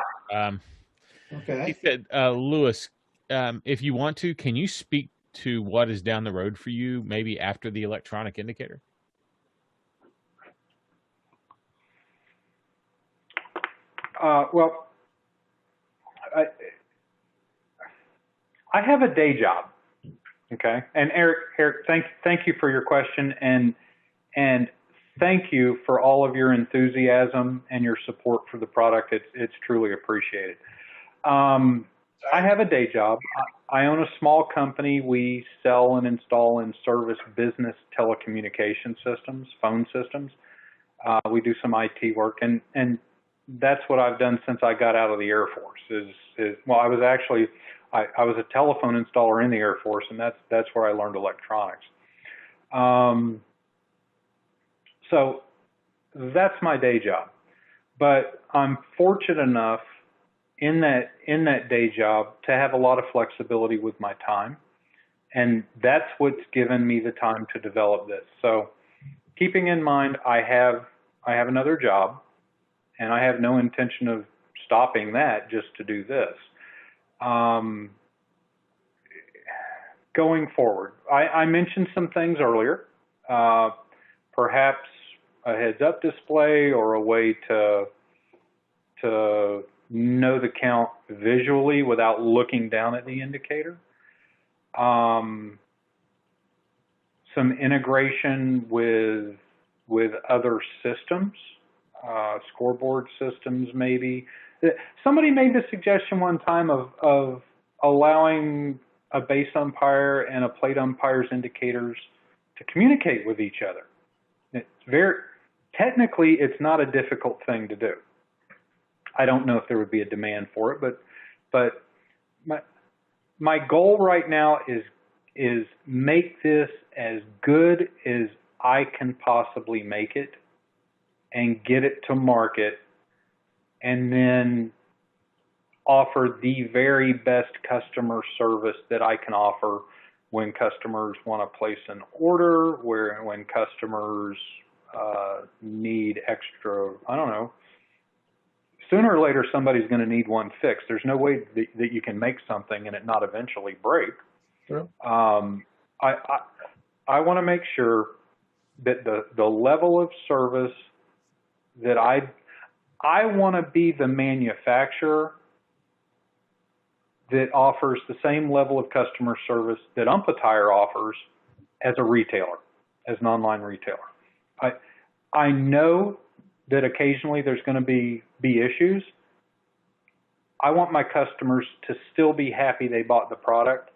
Okay. He said, Louis, if you want to, can you speak to what is down the road for you, maybe after the electronic indicator? Well, I have a day job, okay? And Eric, thank you for your question, and thank you for all of your enthusiasm and your support for the product. It's truly appreciated. I have a day job. I own a small company. We sell and install and service business telecommunication systems, phone systems. We do some IT work, and that's what I've done since I got out of the Air Force. Well, I was actually I was a telephone installer in the Air Force, and that's where I learned electronics. So that's my day job. But I'm fortunate enough in that day job to have a lot of flexibility with my time, and that's what's given me the time to develop this. So keeping in mind I have another job, and I have no intention of stopping that just to do this. Going forward, I mentioned some things earlier, perhaps a heads-up display or a way to know the count visually without looking down at the indicator. Some integration with other systems, scoreboard systems maybe. Somebody made the suggestion one time of allowing a base umpire and a plate umpire's indicators to communicate with each other. Technically, it's not a difficult thing to do. I don't know if there would be a demand for it, but my goal right now is make this as good as I can possibly make it and get it to market, and then offer the very best customer service that I can offer when customers want to place an order, when customers need extra, I don't know, sooner or later somebody's going to need one fixed. There's no way that you can make something and it not eventually break. Sure. I want to make sure that the level of service that I want to be the manufacturer that offers the same level of customer service that Umpatire offers as a retailer, as an online retailer. I know that occasionally there's going to be issues. I want my customers to still be happy they bought the product,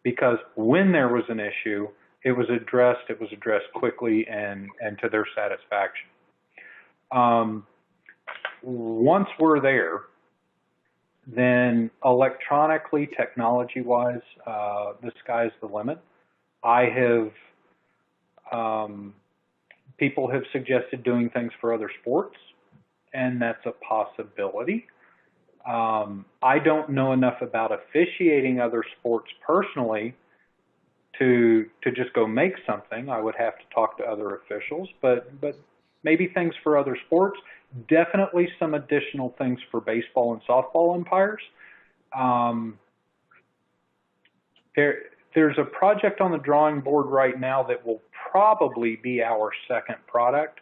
because when there was an issue, it was addressed quickly and to their satisfaction. Once we're there, then electronically, technology-wise, the sky's the limit. People have suggested doing things for other sports, and that's a possibility. I don't know enough about officiating other sports personally to just go make something. I would have to talk to other officials, but maybe things for other sports. Definitely some additional things for baseball and softball umpires. There's a project on the drawing board right now that will probably be our second product,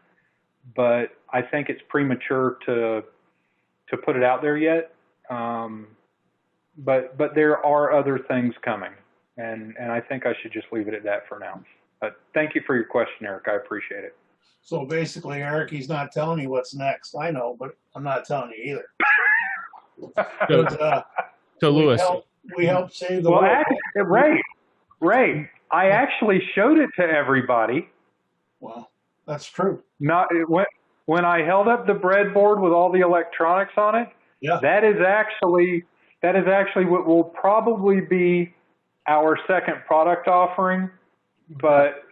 but I think it's premature to put it out there yet. But there are other things coming, and I think I should just leave it at that for now. But thank you for your question, Eric. I appreciate it. So basically, Eric, he's not telling you what's next. I know, but I'm not telling you either. So Louis, we help save the world. Ray, I actually showed it to everybody. Well, that's true. When I held up the breadboard with all the electronics on it. Yeah. That is actually what will probably be our second product offering, but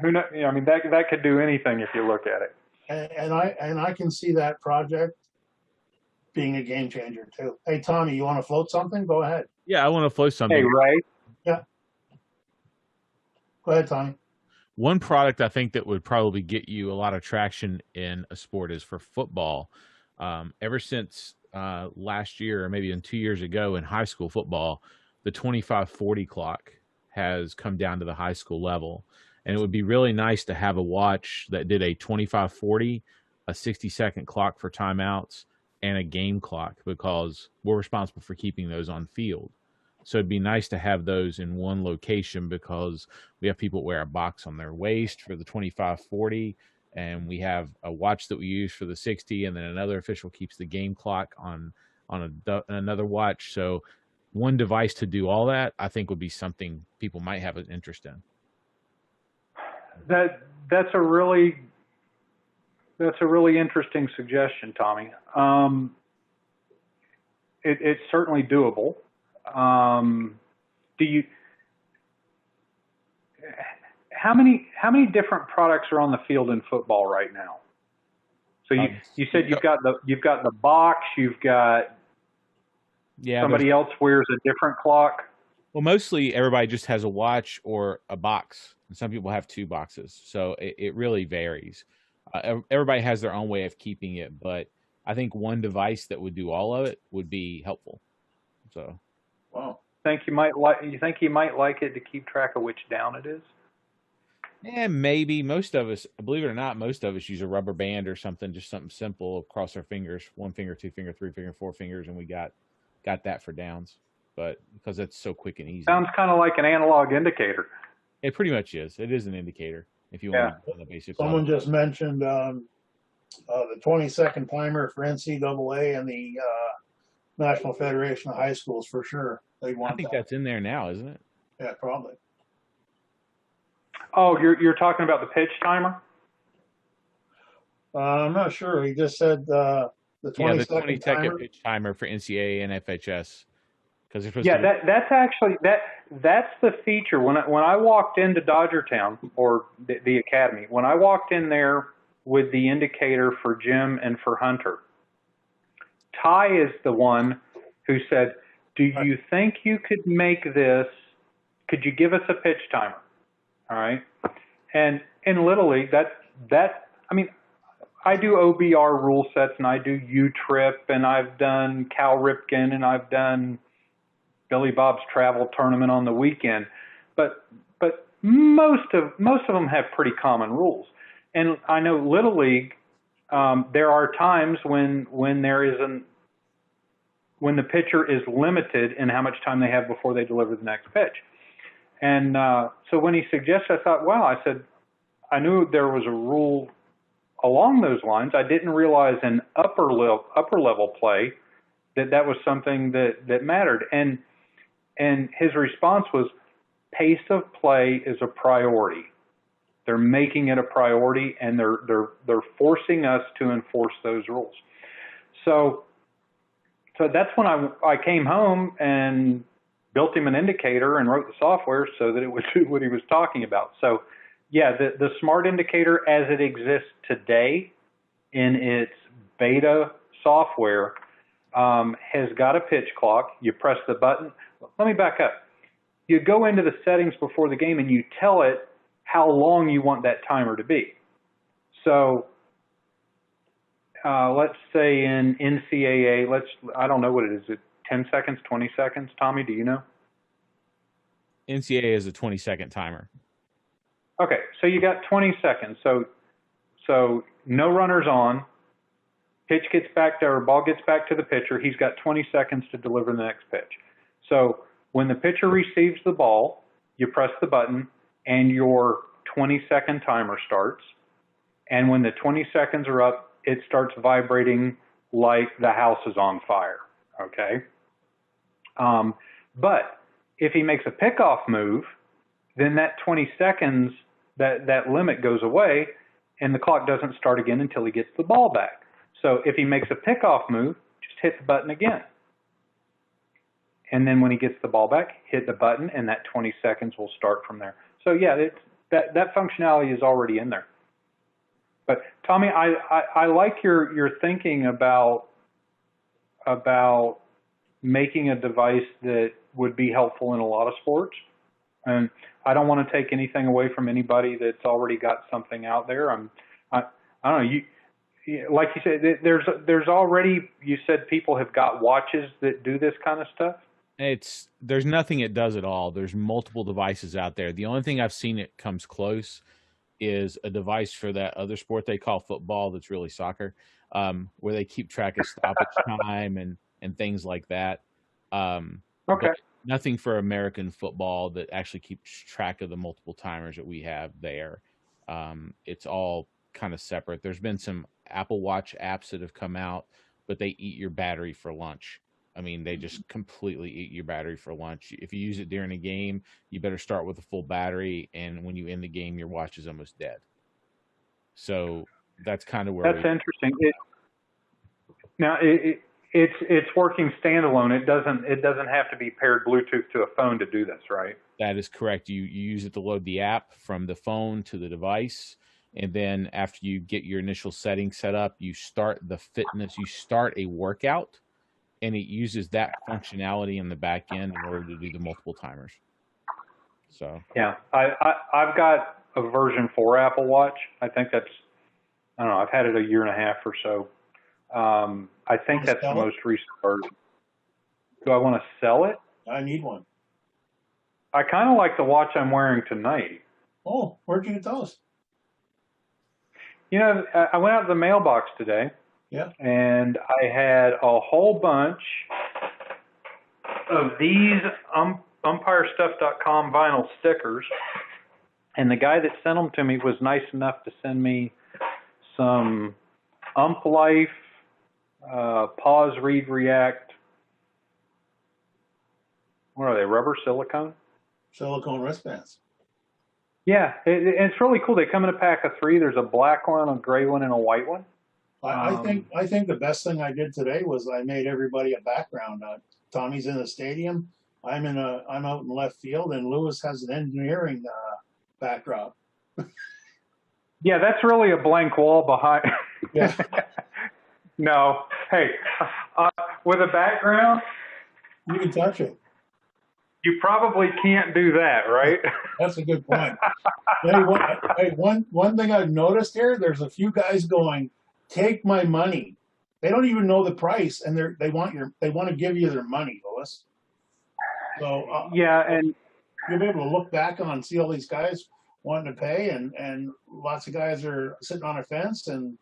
who knows? I mean, that could do anything if you look at it. And I can see that project being a game changer too. Hey, Tommy, you want to float something? Go ahead. Yeah, I want to float something. Hey, Ray. Yeah. Go ahead, Tommy. One product I think that would probably get you a lot of traction in a sport is for football. Ever since last year, or maybe even 2 years ago in high school football, the 25-40 clock has come down to the high school level. And it would be really nice to have a watch that did a 25-40, a 60-second clock for timeouts, and a game clock, because we're responsible for keeping those on field. So it'd be nice to have those in one location, because we have people wear a box on their waist for the 25-40, and we have a watch that we use for the 60, and then another official keeps the game clock on another watch. So one device to do all that, I think, would be something people might have an interest in. That's a really interesting suggestion, Tommy. It's certainly doable. How many different products are on the field in football right now? So you said you've got the box, you've got somebody else wears a different clock. Well, mostly everybody just has a watch or a box, and some people have two boxes. So it really varies. Everybody has their own way of keeping it, but I think one device that would do all of it would be helpful. So, wow. You think you might like it to keep track of which down it is? Yeah, maybe. Most of us, believe it or not, most of us use a rubber band or something, just something simple across our fingers, 1 finger, 2 finger, 3 finger, 4 fingers, and we got that for downs. But because that's so quick and easy. Sounds kind of like an analog indicator. It pretty much is. It is an indicator, if you want to do the basic. Someone just mentioned the 20-second timer for NCAA and the National Federation of High Schools for sure. They want. I think that's in there now, isn't it? Yeah, probably. Oh, you're talking about the pitch timer? I'm not sure. He just said the 20-second timer. Pitch timer for NCAA and FHS. That's the feature. When I walked into Dodgertown, or the academy, when I walked in there with the indicator for Jim and for Hunter, Ty is the one who said, "Do you think you could make this? Could you give us a pitch timer?" All right. And in Little League, I mean, I do OBR rule sets, and I do U-Trip, and I've done Cal Ripken, and I've done Billy Bob's travel tournament on the weekend. But most of them have pretty common rules. And I know Little League, there are times when the pitcher is limited in how much time they have before they deliver the next pitch. And so when he suggested, I thought, wow, I said, I knew there was a rule along those lines. I didn't realize in upper level play that was something that mattered. And his response was, pace of play is a priority. They're making it a priority, and they're forcing us to enforce those rules. So that's when I came home and built him an indicator and wrote the software so that it would do what he was talking about. So yeah, the smart indicator as it exists today in its beta software has got a pitch clock. You press the button. Let me back up. You go into the settings before the game and you tell it how long you want that timer to be. So let's say in NCAA, I don't know what it is, 10 seconds, 20 seconds? Tommy, do you know? NCAA is a 20-second timer. Okay, so you got 20 seconds. So no runners on. Pitch gets back there, or ball gets back to the pitcher. He's got 20 seconds to deliver the next pitch. So when the pitcher receives the ball, you press the button, and your 20-second timer starts. And when the 20 seconds are up, it starts vibrating like the house is on fire. Okay. But if he makes a pickoff move, then that 20 seconds, that limit goes away, and the clock doesn't start again until he gets the ball back. So if he makes a pickoff move, just hit the button again. And then when he gets the ball back, hit the button, and that 20 seconds will start from there. So yeah, that functionality is already in there. But Tommy, I like your thinking about making a device that would be helpful in a lot of sports. And I don't want to take anything away from anybody that's already got something out there. I don't know. Like you said, there's already, you said people have got watches that do this kind of stuff. There's nothing it does at all. There's multiple devices out there. The only thing I've seen that comes close is a device for that other sport they call football, that's really soccer, where they keep track of stoppage time and things like that. Okay. nothing for American football that actually keeps track of the multiple timers that we have there. It's all kind of separate. There's been some Apple Watch apps that have come out, but they eat your battery for lunch. I mean, they just completely eat your battery for lunch. If you use it during a game, you better start with a full battery, and when you end the game, your watch is almost dead. So that's kind of where that's interesting. It's working standalone. It doesn't have to be paired Bluetooth to a phone to do this, right? That is correct. You use it to load the app from the phone to the device. And then after you get your initial settings set up, you start the fitness, you start a workout, and it uses that functionality in the back end in order to do the multiple timers. So yeah, I've got a version 4 Apple Watch. I think I don't know, I've had it a year and a half or so. I think that's the most recent version. Do I want to sell it? I need one. I kind of like the watch I'm wearing tonight. Oh, where'd you get those? You know, I went out to the mailbox today. Yeah. And I had a whole bunch of these umpirestuff.com vinyl stickers. And the guy that sent them to me was nice enough to send me some Ump Life, Pause, Read, React. What are they, rubber, silicone? Silicone wristbands. Yeah, it's really cool. They come in a pack of 3. There's a black one, a gray one, and a white one. I think the best thing I did today was I made everybody a background. Tommy's in the stadium. I'm out in left field, and Louis has an engineering backdrop. Yeah, that's really a blank wall behind. Yeah. No, hey, with a background, You can touch it. you probably can't do that, right? That's a good point. One thing I've noticed here, there's a few guys going, "Take my money." They don't even know the price, and they want to give you their money, Louis. So yeah, and you'll be able to look back on and see all these guys wanting to pay, and lots of guys are sitting on a fence, and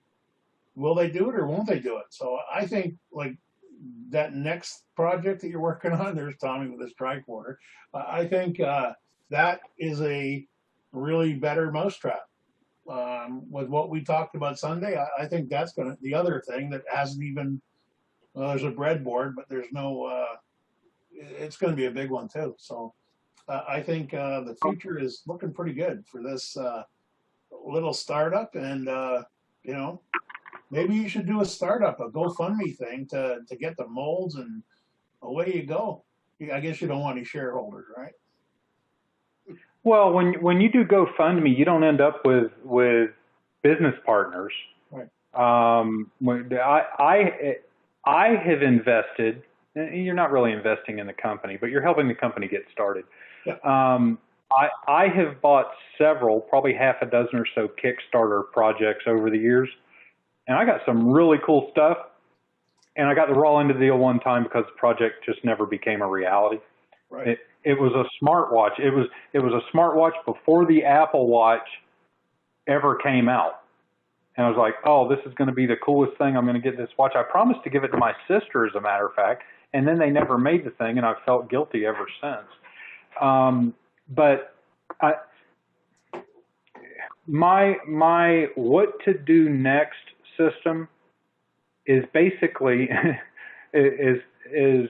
will they do it or won't they do it? So I think like that next project that you're working on, there's Tommy with his tricorder. I think that is a really better mousetrap. With what we talked about Sunday, I think that's the other thing that hasn't even, there's a breadboard, but there's no, it's going to be a big one too. So I think the future is looking pretty good for this little startup, and maybe you should do a startup, a GoFundMe thing to get the molds, and away you go. I guess you don't want any shareholders, right? well, when you do GoFundMe, you don't end up with business partners. Right. I have invested. You're not really investing in the company, but you're helping the company get started. Yeah. I have bought several, probably half a dozen or so Kickstarter projects over the years, and I got some really cool stuff. And I got the raw end of the deal one time because the project just never became a reality. Right. It was a smartwatch. It was a smartwatch before the Apple Watch ever came out. And I was like, oh, this is going to be the coolest thing. I'm going to get this watch. I promised to give it to my sister, as a matter of fact, and then they never made the thing, and I've felt guilty ever since. But my what to do next system is basically is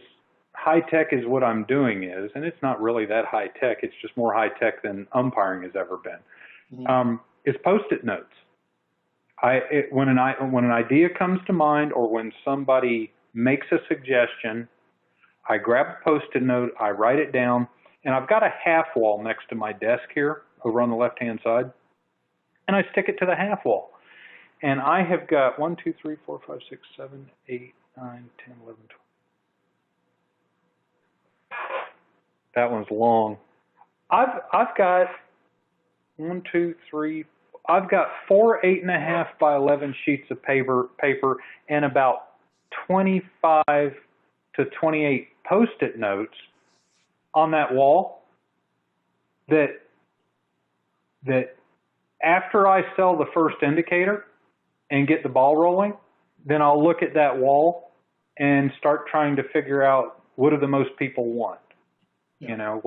high tech as what I'm doing is, and it's not really that high tech. It's just more high tech than umpiring has ever been. Mm-hmm. Is Post-it notes. When an idea comes to mind, or when somebody makes a suggestion, I grab a Post-it note, I write it down, and I've got a half wall next to my desk here over on the left-hand side, and I stick it to the half wall. And I have got 1, 2, 3, 4, 5, 6, 7, 8, 9, 10, 11, 12. That one's long. I've got 1, 2, 3. I've got 4 8.5 by 11 sheets of paper and about 25 to 28 Post-it notes on that wall. That after I sell the first indicator and get the ball rolling, then I'll look at that wall and start trying to figure out what do the most people want. Yeah. You know,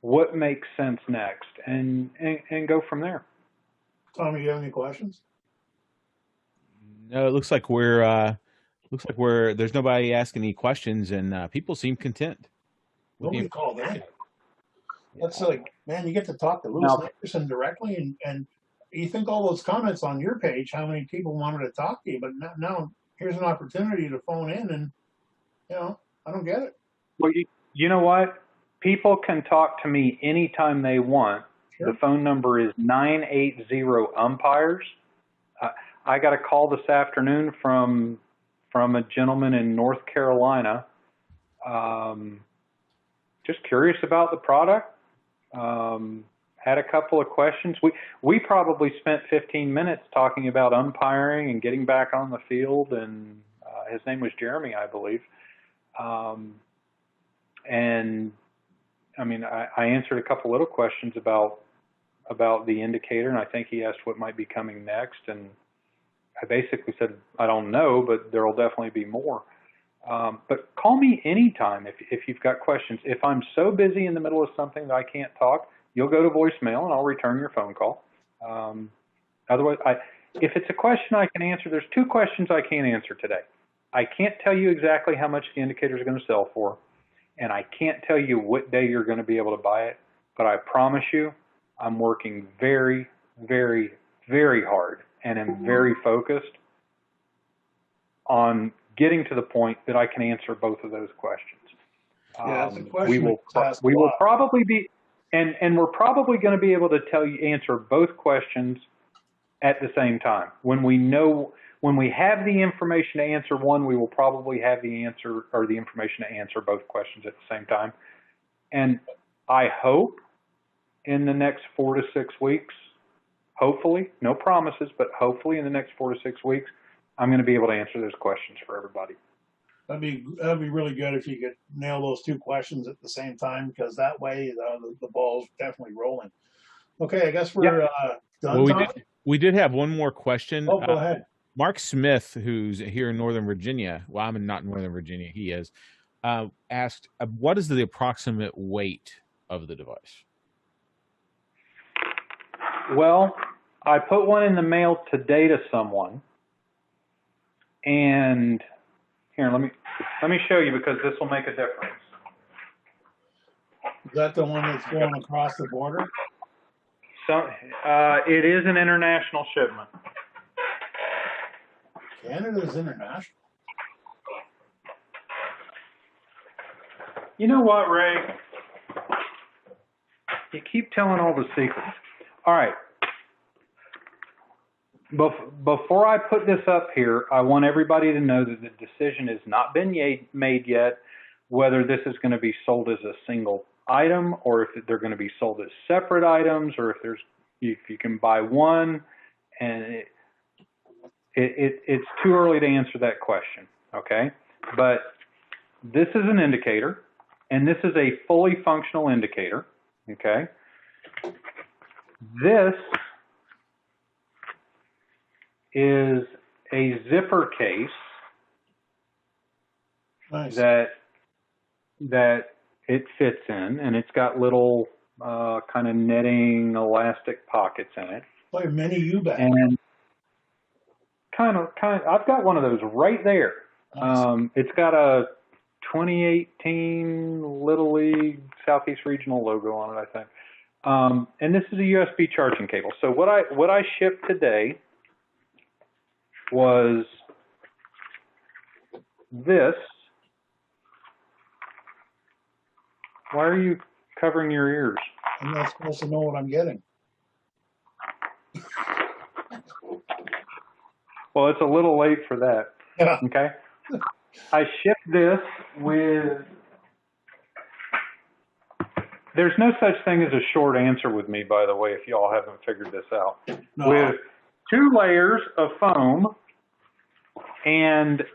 what makes sense next, and go from there. Tommy, do you have any questions? No, it looks like we're there's nobody asking any questions, and people seem content with Nobody the called in. That's like, man, you get to talk to Louis Now- Nickerson directly, and you think all those comments on your page, how many people wanted to talk to you, but now here's an opportunity to phone in, and you know, I don't get it. Well, you know what? People can talk to me anytime they want. Sure. The phone number is 980-UMPIRES. I got a call this afternoon from a gentleman in North Carolina. Just curious about the product. Had a couple of questions. We probably spent 15 minutes talking about umpiring and getting back on the field, and his name was Jeremy, I believe. And I mean, I answered a couple little questions about the indicator, and I think he asked what might be coming next, and I basically said, I don't know, but there will definitely be more. But call me anytime if you've got questions. If I'm so busy in the middle of something that I can't talk, you'll go to voicemail and I'll return your phone call. Otherwise, if it's a question I can answer, there's two questions I can't answer today. I can't tell you exactly how much the indicator is going to sell for, and I can't tell you what day you're going to be able to buy it, but I promise you I'm working very, very, very hard and am very focused on getting to the point that I can answer both of those questions. Yeah, that's a question we will that's a lot. probably be, and we're probably going to be able to answer both questions at the same time. When we have the information to answer one, we will probably have the answer or the information to answer both questions at the same time. And I hope in the next 4 to 6 weeks, hopefully, no promises, but hopefully in the next 4 to 6 weeks, I'm going to be able to answer those questions for everybody. That'd be really good if you could nail those two questions at the same time, because that way the ball's definitely rolling. Okay, I guess we're done. Well, we did have one more question. Oh, go ahead. Mark Smith, who's here in Northern Virginia, well, I'm not in Northern Virginia, he is, asked, what is the approximate weight of the device? Well, I put one in the mail today to someone, and here, let me show you, because this will make a difference. Is that the one that's going across the border? So, it is an international shipment. Canada's international. You know what, Ray? You keep telling all the secrets. All right. Before I put this up here, I want everybody to know that the decision has not been made yet whether this is going to be sold as a single item, or if they're going to be sold as separate items, or if you can buy one. And it's too early to answer that question, okay? But this is an indicator, and this is a fully functional indicator, okay? This is a zipper case. Nice. that it fits in, and it's got little kind of netting elastic pockets in it. Like a mini U-bag. And kind of, I've got one of those right there. Nice. It's got a 2018 Little League Southeast Regional logo on it, I think. And this is a USB charging cable. So what I shipped today was this. Why are you covering your ears? I'm not supposed to know what I'm getting. Well, it's a little late for that. Yeah. Okay. I shipped this with, there's no such thing as a short answer with me, by the way, if y'all haven't figured this out. No. With 2 layers of foam, and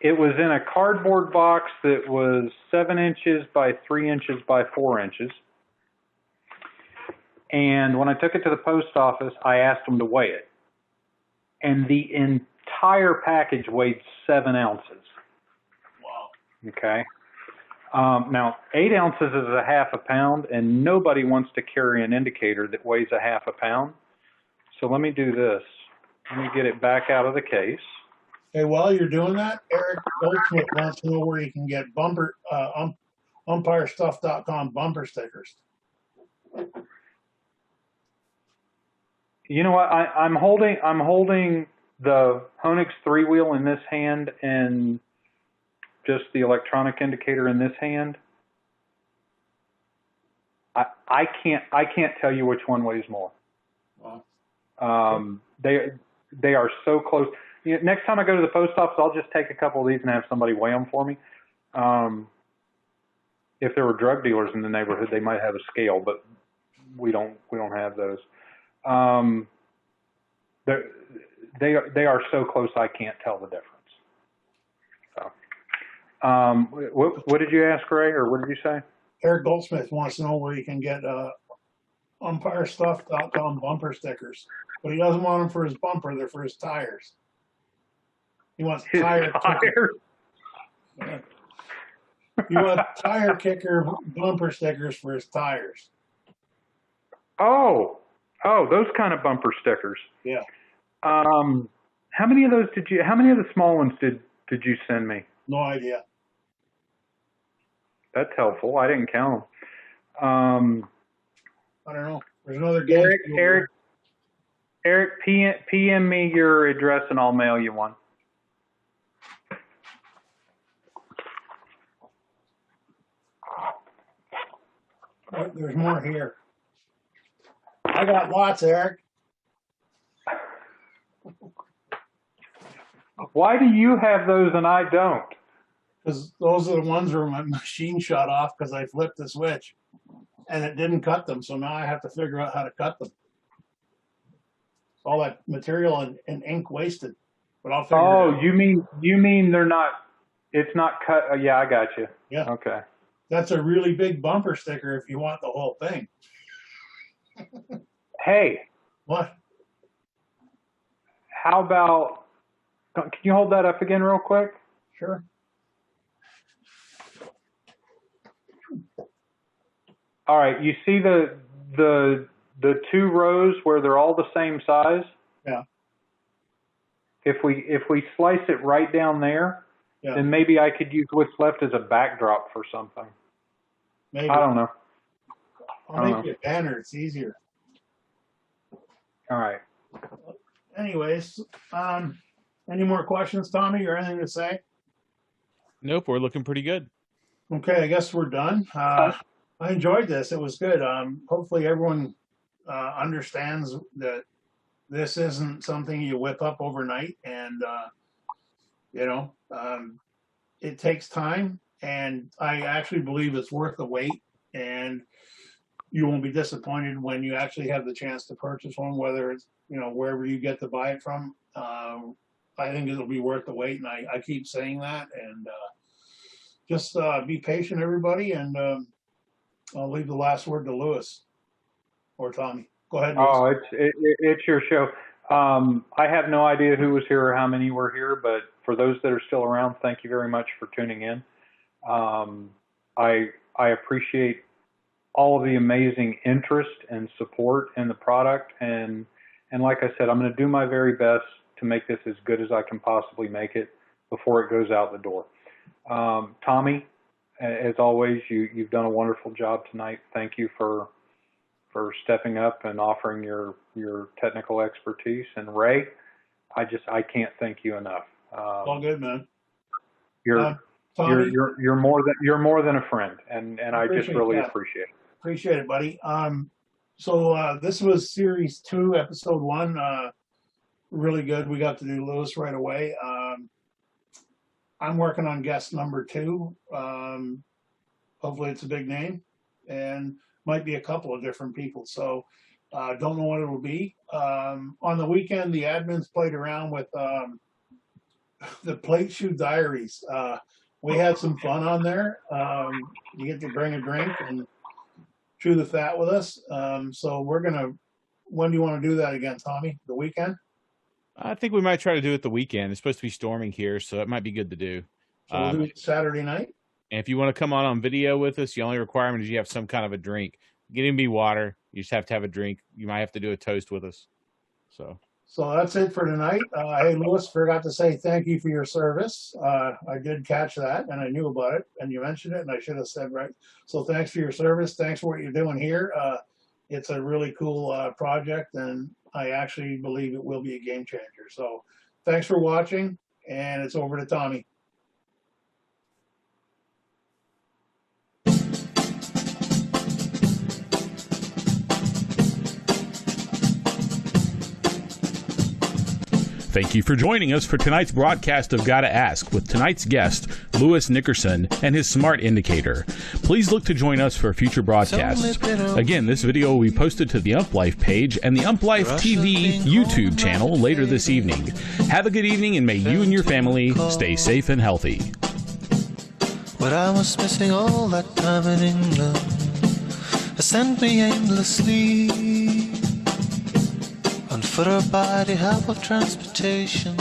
it was in a cardboard box that was 7 inches by 3 inches by 4 inches. And when I took it to the post office, I asked them to weigh it. And the entire package weighed 7 ounces. Wow. Okay. Now, 8 ounces is a half a pound, and nobody wants to carry an indicator that weighs a half a pound. So let me do this. Let me get it back out of the case. Hey, while you're doing that, Eric Goldsmith wants to know where you can get umpirestuff.com bumper stickers. You know what? I'm holding the Honix 3-wheel in this hand and just the electronic indicator in this hand. I can't tell you which one weighs more. Wow. They are so close. You know, next time I go to the post office, I'll just take a couple of these and have somebody weigh them for me. If there were drug dealers in the neighborhood, they might have a scale, but we don't have those. They are so close I can't tell the difference. So, what did you ask, Ray, or what did you say? Eric Goldsmith wants to know where you can get umpirestuff.com bumper stickers, but he doesn't want them for his bumper; they're for his tires. He wants tires. Yeah. He wants tire kicker bumper stickers for his tires. Oh, those kind of bumper stickers. Yeah. How many of those how many of the small ones did you send me? No idea. That's helpful. I didn't count them. I don't know. There's another game. Eric, PM me your address and I'll mail you one. Oh, there's more here. I got lots, Eric. Why do you have those and I don't? Because those are the ones where my machine shut off because I flipped the switch and it didn't cut them. So now I have to figure out how to cut them. All that material and ink wasted. But I'll figure it out. You mean they're not, it's not cut. Yeah, I got you. Yeah. Okay. That's a really big bumper sticker if you want the whole thing. Hey. What? How about, can you hold that up again real quick? Sure. All right. You see the 2 rows where they're all the same size? Yeah. If we slice it right down there, Yeah. then maybe I could use what's left as a backdrop for something. Maybe. I don't know. I'll make you a banner. It's easier. All right. Anyways, any more questions, Tommy, or anything to say? Nope, we're looking pretty good. Okay, I guess we're done. I enjoyed this. It was good. Hopefully everyone understands that this isn't something you whip up overnight, and it takes time, and I actually believe it's worth the wait, and you won't be disappointed when you actually have the chance to purchase one, whether it's, wherever you get to buy it from. I think it'll be worth the wait, and I keep saying that, and just be patient, everybody, and I'll leave the last word to Louis or Tommy. Go ahead, Louis. Oh, it's your show. I have no idea who was here or how many were here, but for those that are still around, thank you very much for tuning in. I appreciate all of the amazing interest and support in the product, and like I said, I'm going to do my very best to make this as good as I can possibly make it before it goes out the door. Tommy, as always, you've done a wonderful job tonight. Thank you for stepping up and offering your technical expertise. And Ray, I can't thank you enough. All good, man. Tommy, you're more than a friend, and I just really appreciate it. Appreciate it, buddy. So this was series 2, episode 1. Really good. We got to do Louis right away. I'm working on guest number 2. Hopefully it's a big name, and might be a couple of different people. So don't know what it will be. On the weekend, the admins played around with the Plate Shoe Diaries. We had some fun on there. You get to bring a drink and chew the fat with us. So when do you want to do that again, Tommy? The weekend? I think we might try to do it the weekend. It's supposed to be storming here, so it might be good to do. So we'll do it Saturday night? And if you want to come on video with us, the only requirement is you have some kind of a drink. Get him be water. You just have to have a drink. You might have to do a toast with us. So that's it for tonight. Hey, Louis, forgot to say thank you for your service. I did catch that, and I knew about it, and you mentioned it, and I should have said right. So thanks for your service. Thanks for what you're doing here. It's a really cool project, and I actually believe it will be a game changer. So thanks for watching, and it's over to Tommy. Thank you for joining us for tonight's broadcast of Gotta Ask with tonight's guest, Louis Nickerson, and his smart indicator. Please look to join us for future broadcasts. Again, this video will be posted to the Ump Life page and the Ump Life TV YouTube channel later this evening. Have a good evening, and may you and your family stay safe and healthy. But I was missing all that time in England. It sent me aimlessly on foot or by the help of transportation.